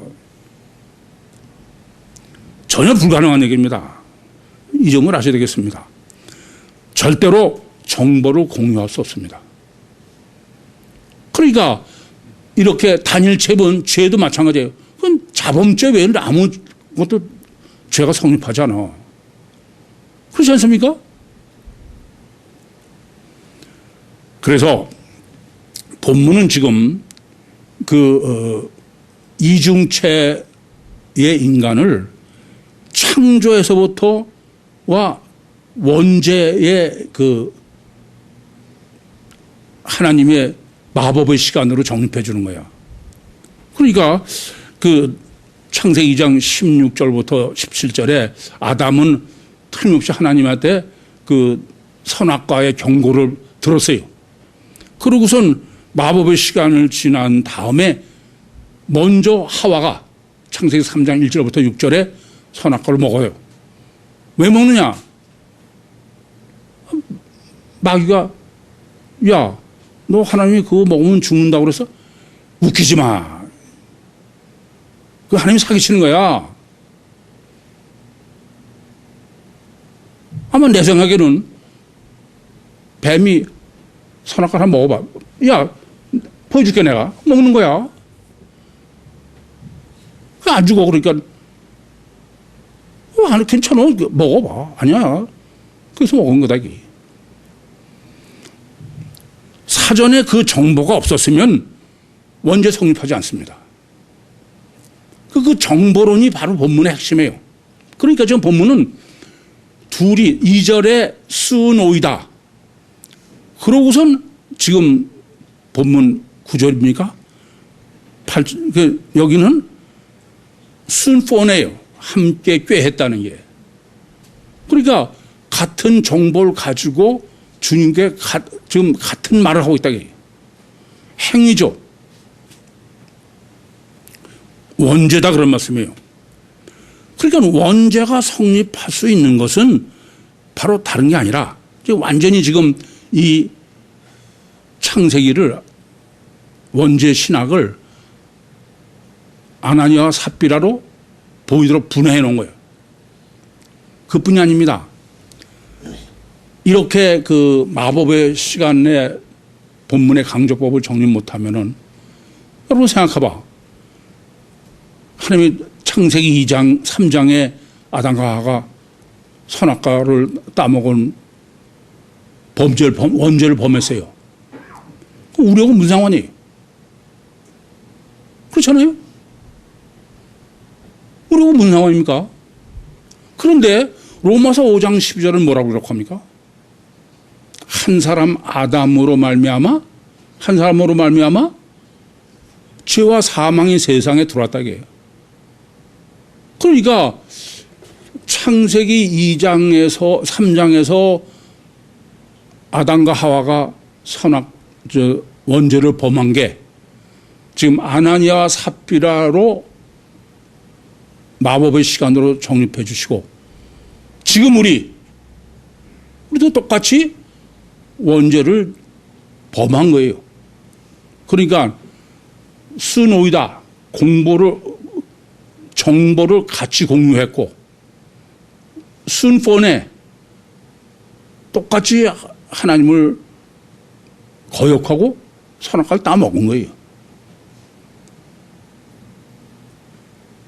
전혀 불가능한 얘기입니다. 이 점을 아셔야 되겠습니다. 절대로 정보를 공유할 수 없습니다. 그러니까 이렇게 단일체본 죄도 마찬가지예요. 그건 자범죄 외에는 아무것도 죄가 성립하지 않아. 그렇지 않습니까? 그래서 본문은 지금 그 이중체의 인간을 창조에서부터와 원죄의 그 하나님의 마법의 시간으로 정립해 주는 거야. 그러니까 그 창세기 2장 16절부터 17절에 아담은 틀림없이 하나님한테 그 선악과의 경고를 들었어요. 그러고선 마법의 시간을 지난 다음에 먼저 하와가 창세기 3장 1절부터 6절에 선악과를 먹어요. 왜 먹느냐? 마귀가 야, 너 하나님이 그거 먹으면 죽는다고 그래서 웃기지 마. 그 하나님이 사기치는 거야. 아마 내 생각에는 뱀이 선악과를 한번 먹어봐. 야, 보여줄게 내가. 먹는 거야. 안 죽어. 그러니까 아니 괜찮아. 먹어봐. 아니야. 그래서 먹은 거다 이게. 사전에 그 정보가 없었으면 원죄 성립하지 않습니다. 그 정보론이 바로 본문의 핵심이에요. 그러니까 지금 본문은 둘이 2절에 수노이다. 그러고선 지금 본문 9절입니까? 여기는 순포네요. 함께 꾀했다는 게. 그러니까 같은 정보를 가지고 주님께 지금 같은 말을 하고 있다. 행위죠. 원죄다 그런 말씀이에요. 그러니까 원죄가 성립할 수 있는 것은 바로 다른 게 아니라 완전히 지금 이 창세기를 원죄 신학을 아나니아와 삽비라로 보이도록 분해해 놓은 거예요. 그뿐이 아닙니다. 이렇게 그 마법의 시간에 본문의 강조법을 정리 못하면은 여러분 생각해봐. 하나님이 창세기 2장, 3장에 아담과 하와가 선악과를 따먹은 원죄를 범했어요. 우리하고 무슨 상관이에요? 그렇잖아요? 우리하고 무슨 상관입니까? 그런데 로마서 5장 12절은 뭐라고 기록합니까? 한 사람으로 말미암아 죄와 사망이 세상에 들어왔다 이게요. 그러니까 창세기 2장에서 3장에서 아담과 하와가 원죄를 범한 게 지금 아나니아와 삽비라로 마법의 시간으로 정립해 주시고 지금 우리도 똑같이 원죄를 범한 거예요. 그러니까 스노이다. 정보를 같이 공유했고 순폰에 똑같이 하나님을 거역하고 선악과를 따먹은 거예요.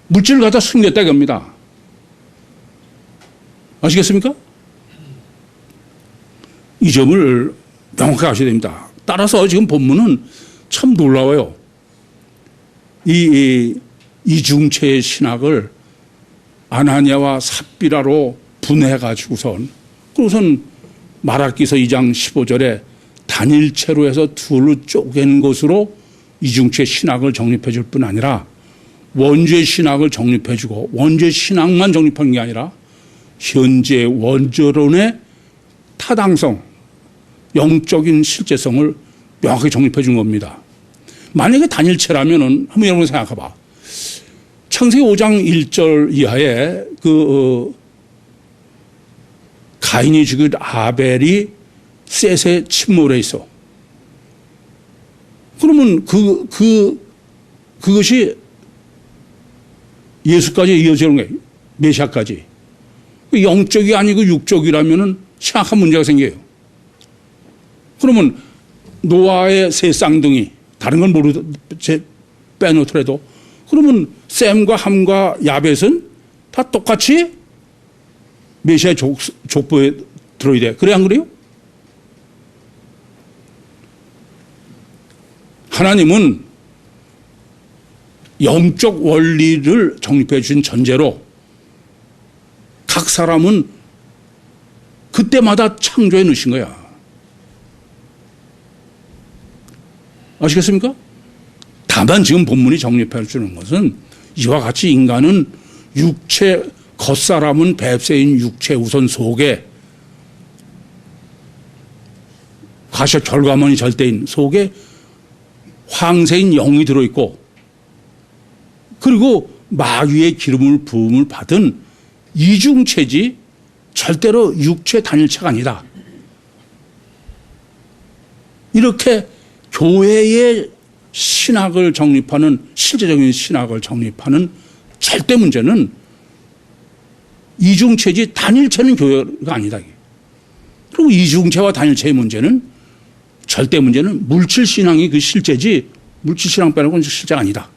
물질을 갖다 숨겼다 이겁니다. 아시겠습니까? 이 점을 명확하게 아셔야 됩니다. 따라서 지금 본문은 참 놀라워요. 이 이중체의 신학을 아나니아와 삽비라로 분해해가지고선 그러고선 말라기서 2장 15절에 단일체로 해서 둘로 쪼갠 것으로 이중체 신학을 정립해 줄 뿐 아니라 원죄 신학을 정립해 주고 원죄 신학만 정립하는 게 아니라 현재 원죄론의 타당성, 영적인 실제성을 명확하게 정립해 준 겁니다. 만약에 단일체라면은 한번 여러분 생각해 봐. 창세기 5장 1절 이하에 가인이 죽은 아벨이 셋에 침몰해 있어. 그러면 그것이 예수까지 이어지는 거예요. 메시아까지. 영적이 아니고 육적이라면은 심각한 문제가 생겨요. 그러면 노아의 세 쌍둥이, 다른 건 빼놓더라도 그러면 셈과 함과 야벳은 다 똑같이 메시아의 족보에 들어야 돼. 그래 안 그래요? 하나님은 영적 원리를 정립해 주신 전제로 각 사람은 그때마다 창조해 놓으신 거야. 아시겠습니까? 다만 지금 본문이 정립해 주는 것은 이와 같이 인간은 겉사람은 뱁새인 육체 우선 속에 가시와 결과만이 절대인 속에 황새인 영이 들어있고 그리고 마귀의 기름을 부음을 받은 이중체지 절대로 육체 단일체가 아니다. 이렇게 교회의 신학을 정립하는 실제적인 신학을 정립하는 절대 문제는 이중체지 단일체는 교회가 아니다. 그리고 이중체와 단일체의 문제는 절대 문제는 물질 신앙이 그 실제지 물질 신앙 빼놓고는 실제가 아니다.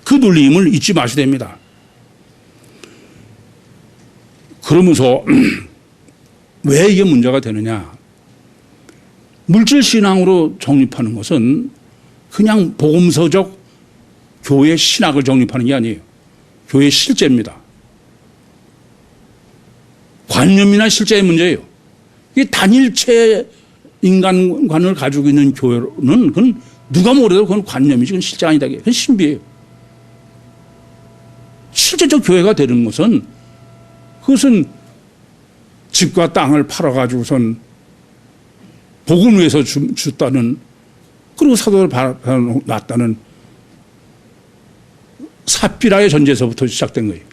그 논리임을 잊지 마셔야 됩니다. 그러면서 왜 이게 문제가 되느냐. 물질 신앙으로 정립하는 것은 그냥 복음서적 교회 신학을 정립하는 게 아니에요. 교회 실제입니다. 관념이나 실제의 문제예요. 이게 단일체 인간관을 가지고 있는 교회는 그건 누가 뭐래도 그건 관념이지 그건 실제 아니다. 그건 신비예요. 실제적 교회가 되는 것은 그것은 집과 땅을 팔아가지고선 복음 위해서 줬다는 그리고 사도를 낳았다는 삽비라의 전제에서부터 시작된 거예요.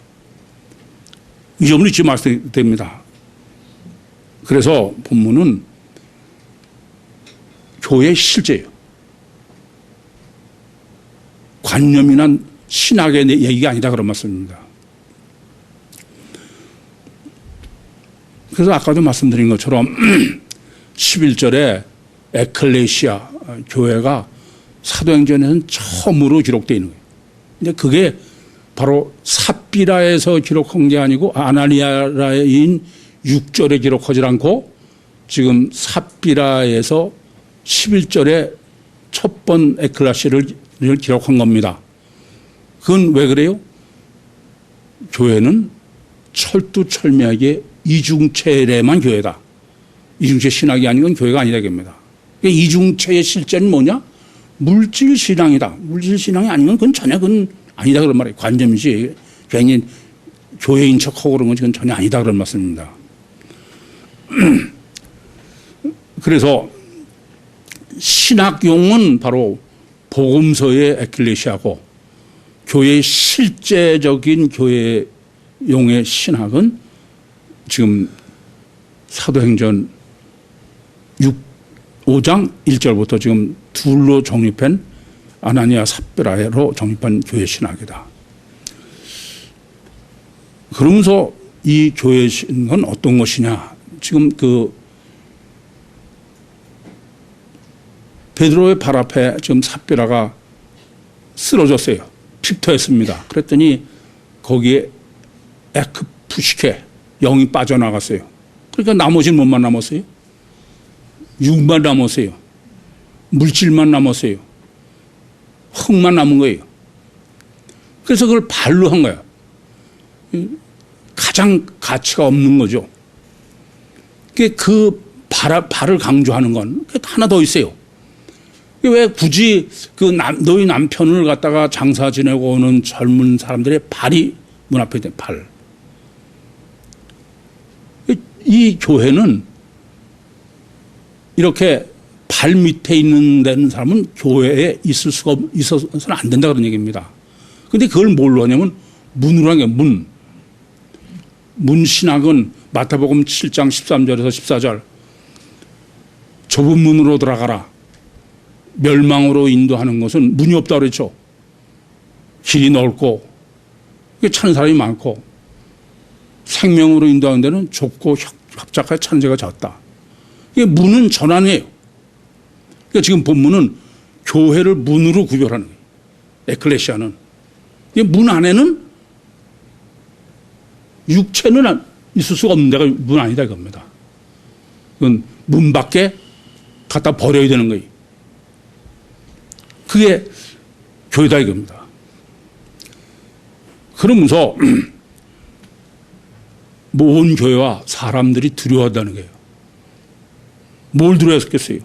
이 점을 잊지 마셔야 됩니다. 그래서 본문은 교회의 실제예요. 관념이나 신학의 얘기가 아니다 그런 말씀입니다. 그래서 아까도 말씀드린 것처럼 11절에 에클레시아 교회가 사도행전에는 처음으로 기록되어 있는 거예요. 근데 그게 바로 삽비라에서 기록한 게 아니고 아나니아라인 6절에 기록하지 않고 지금 삽비라에서 11절에 첫 번 에클레시아를 기록한 겁니다. 그건 왜 그래요? 교회는 철두철미하게 이중체례만 교회다. 이중체 신학이 아닌 건 교회가 아니다 이겁니다. 이중체의 실제는 뭐냐? 물질 신앙이다. 물질 신앙이 아닌 건 그건 전혀 그건 아니다 그런 말이에요. 관점이지. 괜히 교회인 척하고 그런 건 그건 전혀 아니다 그런 말씀입니다. 그래서 신학용은 바로 복음서의 에클레시아고 교회의 실제적인 교회용의 신학은 지금 사도행전 5장 1절부터 지금 둘로 정립한 아나니아 삽비라로 정립한 교회 신학이다. 그러면서 이 교회 신학은 어떤 것이냐. 지금 그 베드로의 발 앞에 지금 삽비라가 쓰러졌어요. 핍토했습니다. 그랬더니 거기에 에크푸시케 영이 빠져나갔어요. 그러니까 나머지는 뭐만 남았어요? 육만 남았어요. 물질만 남았어요. 흙만 남은 거예요. 그래서 그걸 발로 한 거야. 가장 가치가 없는 거죠. 그 발을 강조하는 건 하나 더 있어요. 왜 굳이 너희 남편을 갖다가 장사 지내고 오는 젊은 사람들의 발이 문 앞에 있는 발. 이 교회는 이렇게 발 밑에 있는 사람은 교회에 있어서는 안 된다 그런 얘기입니다. 그런데 그걸 뭘로 하냐면 문으로 하는 게 문. 문신학은 마태복음 7장 13절에서 14절 좁은 문으로 들어가라. 멸망으로 인도하는 것은 문이 없다고 그랬죠. 길이 넓고 찾는 사람이 많고 생명으로 인도하는 데는 좁고 협착하게 찾는 데가 적다. 이게 문은 전환이에요. 그러니까 지금 본문은 교회를 문으로 구별하는 거예요. 에클레시아는. 문 안에는 육체는 있을 수가 없는 데가 문 아니다 이겁니다. 그건 문 밖에 갖다 버려야 되는 거예요. 그게 교회다 이겁니다. 그러면서 온 교회와 사람들이 두려워한다는 거예요. 뭘 두려워했겠어요?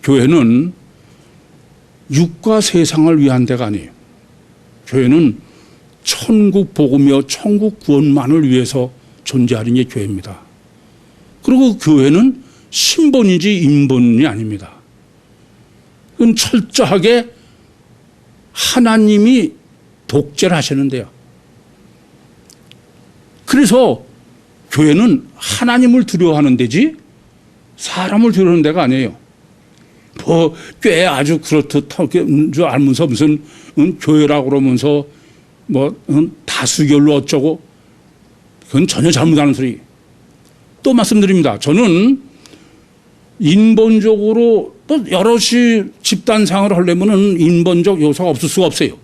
교회는 육과 세상을 위한 데가 아니에요. 교회는 천국 복음이요 천국 구원만을 위해서 존재하는 게 교회입니다. 그리고 교회는 신본이지 인본이 아닙니다. 그건 철저하게 하나님이 독재를 하시는데요. 그래서 교회는 하나님을 두려워하는 데지 사람을 두려워하는 데가 아니에요. 꽤 아주 그렇듯 줄 알면서 무슨 교회라고 그러면서 다수결로 어쩌고 그건 전혀 잘못하는 소리. 또 말씀드립니다. 저는 인본적으로 또 여럿이 집단상을 하려면은 인본적 요소가 없을 수가 없어요.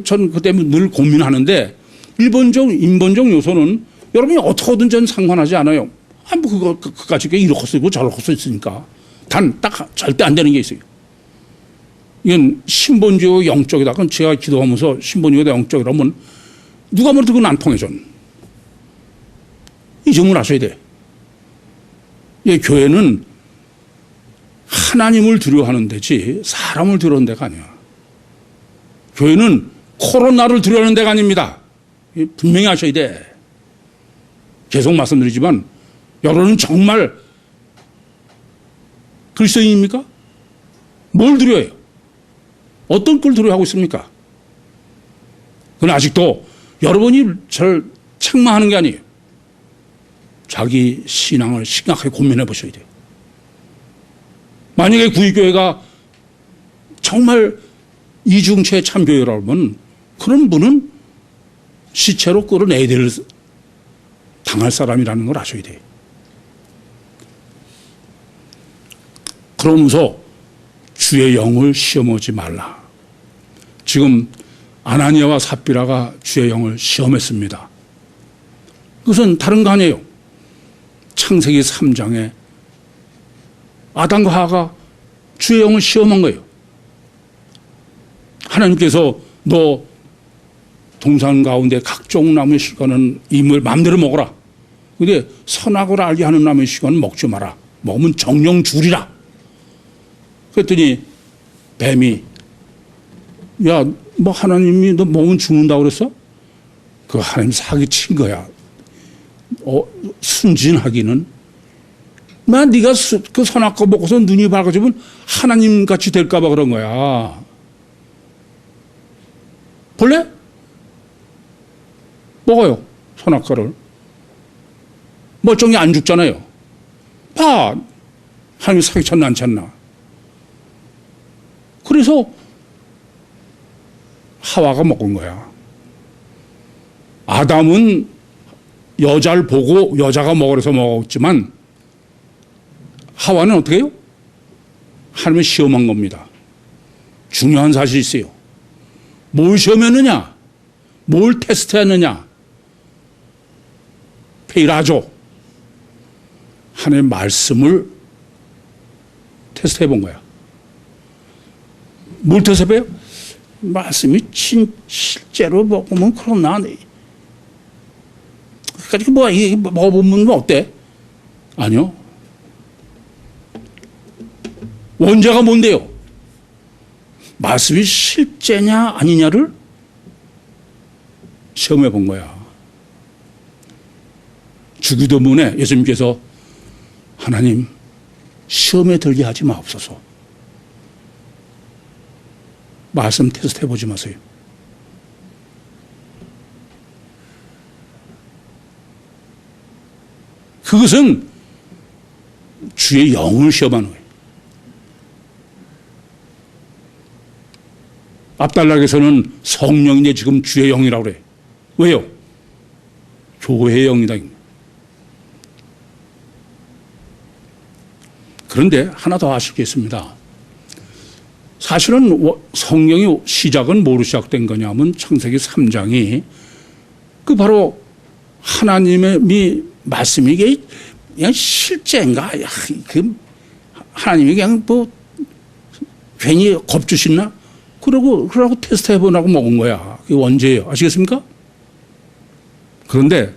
전 그 때문에 늘 고민하는데 인본적 요소는 여러분이 어떻게든 전 상관하지 않아요. 뭐 그까짓 게 이렇게 쓰고 저렇게 써 있으니까. 단 딱 절대 안 되는 게 있어요. 이건 신본주의가 영적이다. 그건 제가 기도하면서 신본주의가 영적이라면 누가 뭐래도 그건 안 통해 전. 이 점을 아셔야 돼. 이 교회는 하나님을 두려워하는 데지 사람을 두려워하는 데가 아니야. 교회는 코로나를 두려워하는 데가 아닙니다. 분명히 아셔야 돼. 계속 말씀드리지만 여러분은 정말 그리스도인입니까? 뭘 두려워해요? 어떤 걸 두려워하고 있습니까? 그건 아직도 여러분이 저를 책망하는 게 아니에요. 자기 신앙을 심각하게 고민해 보셔야 돼요. 만약에 구의교회가 정말 이중체 참교회라면 그런 분은 시체로 끌어내야 될 당할 사람이라는 걸 아셔야 돼요. 그러면서 주의 영을 시험하지 말라. 지금 아나니아와 삽비라가 주의 영을 시험했습니다. 그것은 다른 거 아니에요. 창세기 3장에 아담과 하와가 주의 영을 시험한 거예요. 하나님께서 너 동산 가운데 각종 나무의 실과는 이물 마음대로 먹어라. 근데 선악을 알게 하는 나무의 실과는 먹지 마라. 먹으면 정령 죽으리라. 그랬더니 뱀이 야, 뭐 하나님이 너 먹으면 죽는다고 그랬어? 그 하나님 사기친 거야. 순진하기는. 네가 그 선악과 먹고서 눈이 밝아지면 하나님같이 될까 봐 그런 거야. 볼래? 먹어요. 선악과를. 멀쩡히 안 죽잖아요. 봐. 하나님이 사기쳤나 안 쳤나. 그래서 하와가 먹은 거야. 아담은 여자를 보고 여자가 먹으래서 먹었지만 하와는 어떻게 해요? 하나님을 시험한 겁니다. 중요한 사실이 있어요. 뭘 시험했느냐? 뭘 테스트했느냐? 페이라조. 하나님의 말씀을 테스트해 본 거야. 뭘 테스트해요? 말씀이 실제로 먹으면 그러나? 그러니까 뭐 이게 먹어보면 어때? 아니요. 원죄가 뭔데요? 말씀이 실제냐 아니냐를 시험해 본 거야. 주기도문에 예수님께서 하나님 시험에 들게 하지 마옵소서. 말씀 테스트 해보지 마세요. 그것은 주의 영을 시험하는 거예요. 앞달락에서는 성령인데 지금 주의 영이라고 그래요. 왜요? 교회의 영이다. 그런데 하나 더 아실 게 있습니다. 사실은 성령의 시작은 뭐로 시작된 거냐면 창세기 3장이 그 바로 하나님의 말씀이 이게 그냥 실제인가? 그 하나님이 그냥 뭐 괜히 겁주시나? 그러고 테스트 해보라고 먹은 거야. 그게 원죄예요. 아시겠습니까? 그런데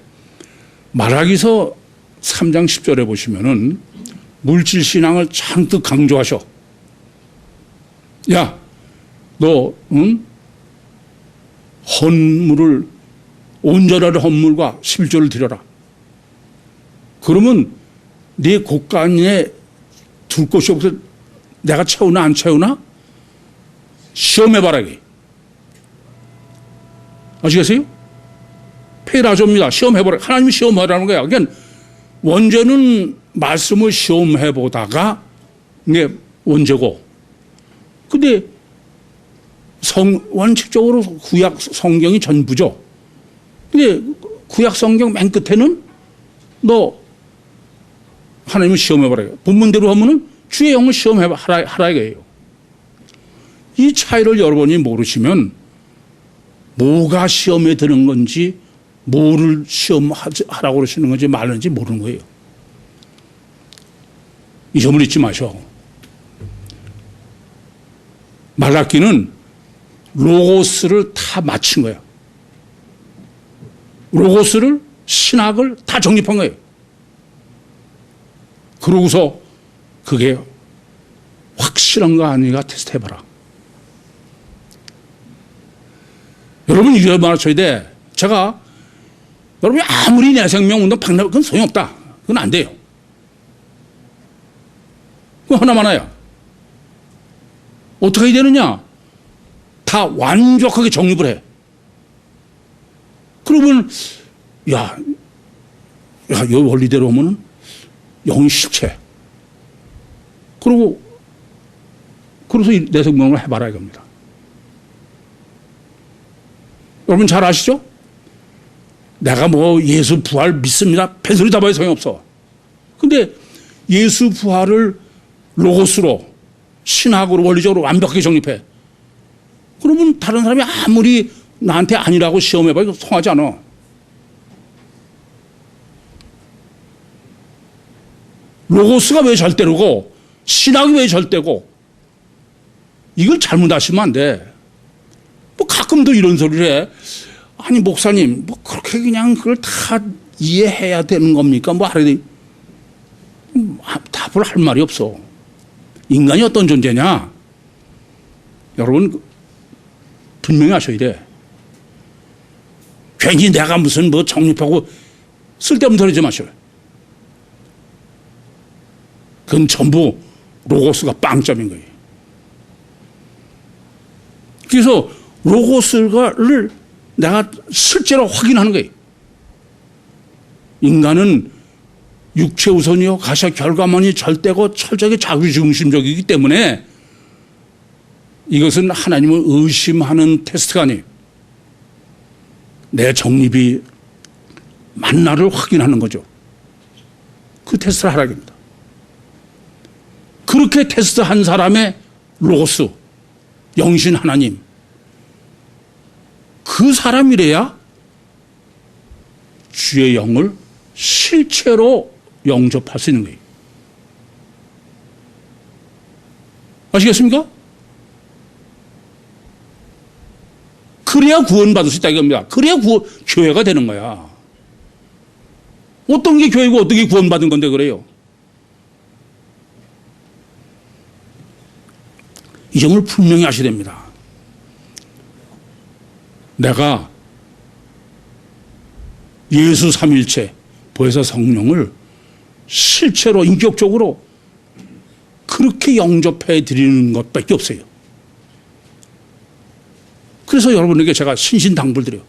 말하기서 3장 10절에 보시면은 물질 신앙을 잔뜩 강조하셔. 야, 너 헌물을 온전한 헌물과 11조를 드려라. 그러면 네 곳간에 둘 곳이 없어서 내가 채우나 안 채우나? 시험해봐라. 아시겠어요? 페라조입니다. 시험해보라. 하나님이 시험하라는 거야. 그러니까 원죄는 말씀을 시험해보다가 이게 원죄고, 근데 원칙적으로 구약 성경이 전부죠. 근데 구약 성경 맨 끝에는 너 하나님을 시험해봐라. 본문대로 하면은 주의 영을 시험하라 이거예요. 이 차이를 여러분이 모르시면 뭐가 시험에 드는 건지, 뭐를 시험하라고 그러시는 건지 말는지 모르는 거예요. 이 점을 잊지 마셔. 말라기는 로고스를 다 마친 거예요. 로고스를, 신학을 다 정립한 거예요. 그러고서 그게 확실한가 아닌가 테스트 해봐라. 여러분 이걸 말하셔야 돼. 제가 여러분이 아무리 내 생명 운동 박나 그건 소용없다. 그건 안 돼요. 그건 하나만 해야. 어떻게 해야 되느냐? 다 완벽하게 정립을 해. 그러면 이 원리대로 하면은 영이 실체. 그래서 내 생명을 해봐라 이겁니다. 여러분 잘 아시죠? 내가 뭐 예수 부활 믿습니다. 팬소리 다 봐야 소용없어. 근데 예수 부활을 로고스로, 신학으로, 원리적으로 완벽하게 정립해. 그러면 다른 사람이 아무리 나한테 아니라고 시험해봐 이거 통하지 않아. 로고스가 왜 절대로고 신학이 왜 절대고 이걸 잘못하시면 안 돼. 뭐 가끔도 이런 소리를 해. 아니 목사님 뭐 그렇게 그냥 그걸 다 이해해야 되는 겁니까? 뭐 하려니 답을 할 말이 없어. 인간이 어떤 존재냐? 여러분 분명히 아셔야 돼. 괜히 내가 무슨 뭐 정립하고 쓸데없는 소리 하지 마셔요. 그건 전부 로고스가 빵점인 거예요. 그래서 로고스를 내가 실제로 확인하는 거예요. 인간은 육체 우선이요 가시 결과만이 절대고 철저하게 자기중심적이기 때문에 이것은 하나님을 의심하는 테스트가 아니에요. 내 정립이 맞나를 확인하는 거죠. 그 테스트를 하라고 합니다. 그렇게 테스트한 사람의 로고스, 영신 하나님, 그 사람이래야 주의 영을 실체로 영접할 수 있는 거예요. 아시겠습니까? 그래야 구원받을 수 있다 이겁니다. 그래야 교회가 되는 거야. 어떤 게 교회고 어떤 게 구원받은 건데 그래요. 이 점을 분명히 아셔야 됩니다. 내가 예수 삼일체, 보혜사 성령을 실체로 인격적으로 그렇게 영접해 드리는 것밖에 없어요. 그래서 여러분에게 제가 신신당부를 드려요.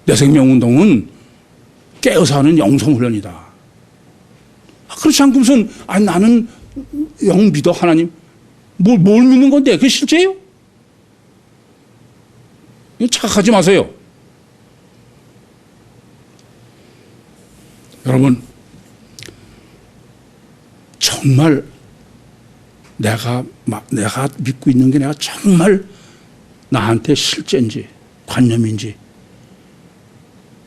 내 생명운동은 깨어서 하는 영성훈련이다. 그렇지 않고 무슨 나는 영 믿어 하나님. 뭘 믿는 건데 그게 실제예요? 이거 착각하지 마세요. 여러분 정말 내가 믿고 있는 게 내가 정말 나한테 실제인지 관념인지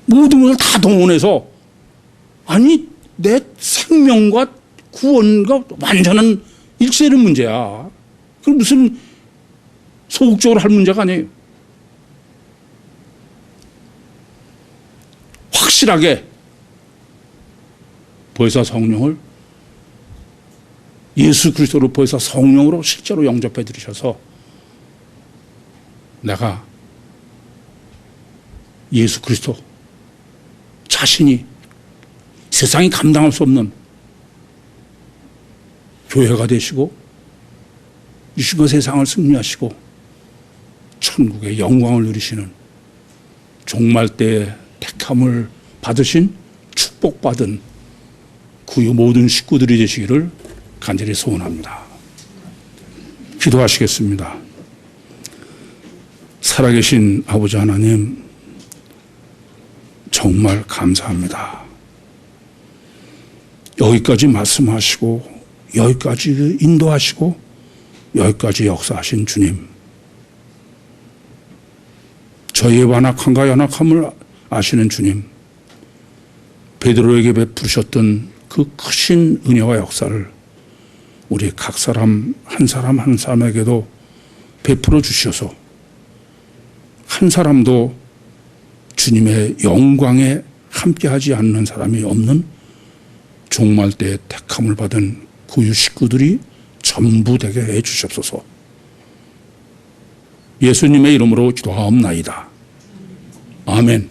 모든 것을 다 동원해서 아니 내 생명과 구원과 완전한 일치되는 문제야. 그럼 무슨 소극적으로 할 문제가 아니에요. 확실하게 보혜사 성령을 예수 그리스도로 보혜사 성령으로 실제로 영접해 들으셔서 내가 예수 그리스도 자신이 세상이 감당할 수 없는 교회가 되시고 유신과 세상을 승리하시고 천국의 영광을 누리시는 종말 때의 택함을 받으신 축복받은 구유 모든 식구들이 되시기를 간절히 소원합니다. 기도하시겠습니다. 살아계신 아버지 하나님, 정말 감사합니다. 여기까지 말씀하시고 여기까지 인도하시고 여기까지 역사하신 주님, 저희의 완악함과 연약함을 아시는 주님, 베드로에게 베푸셨던 그 크신 은혜와 역사를 우리 각 사람 한 사람에게도 베풀어 주셔서 한 사람도 주님의 영광에 함께하지 않는 사람이 없는 종말 때에 택함을 받은 구유 식구들이 전부 되게 해 주시옵소서. 예수님의 이름으로 기도하옵나이다. 아멘.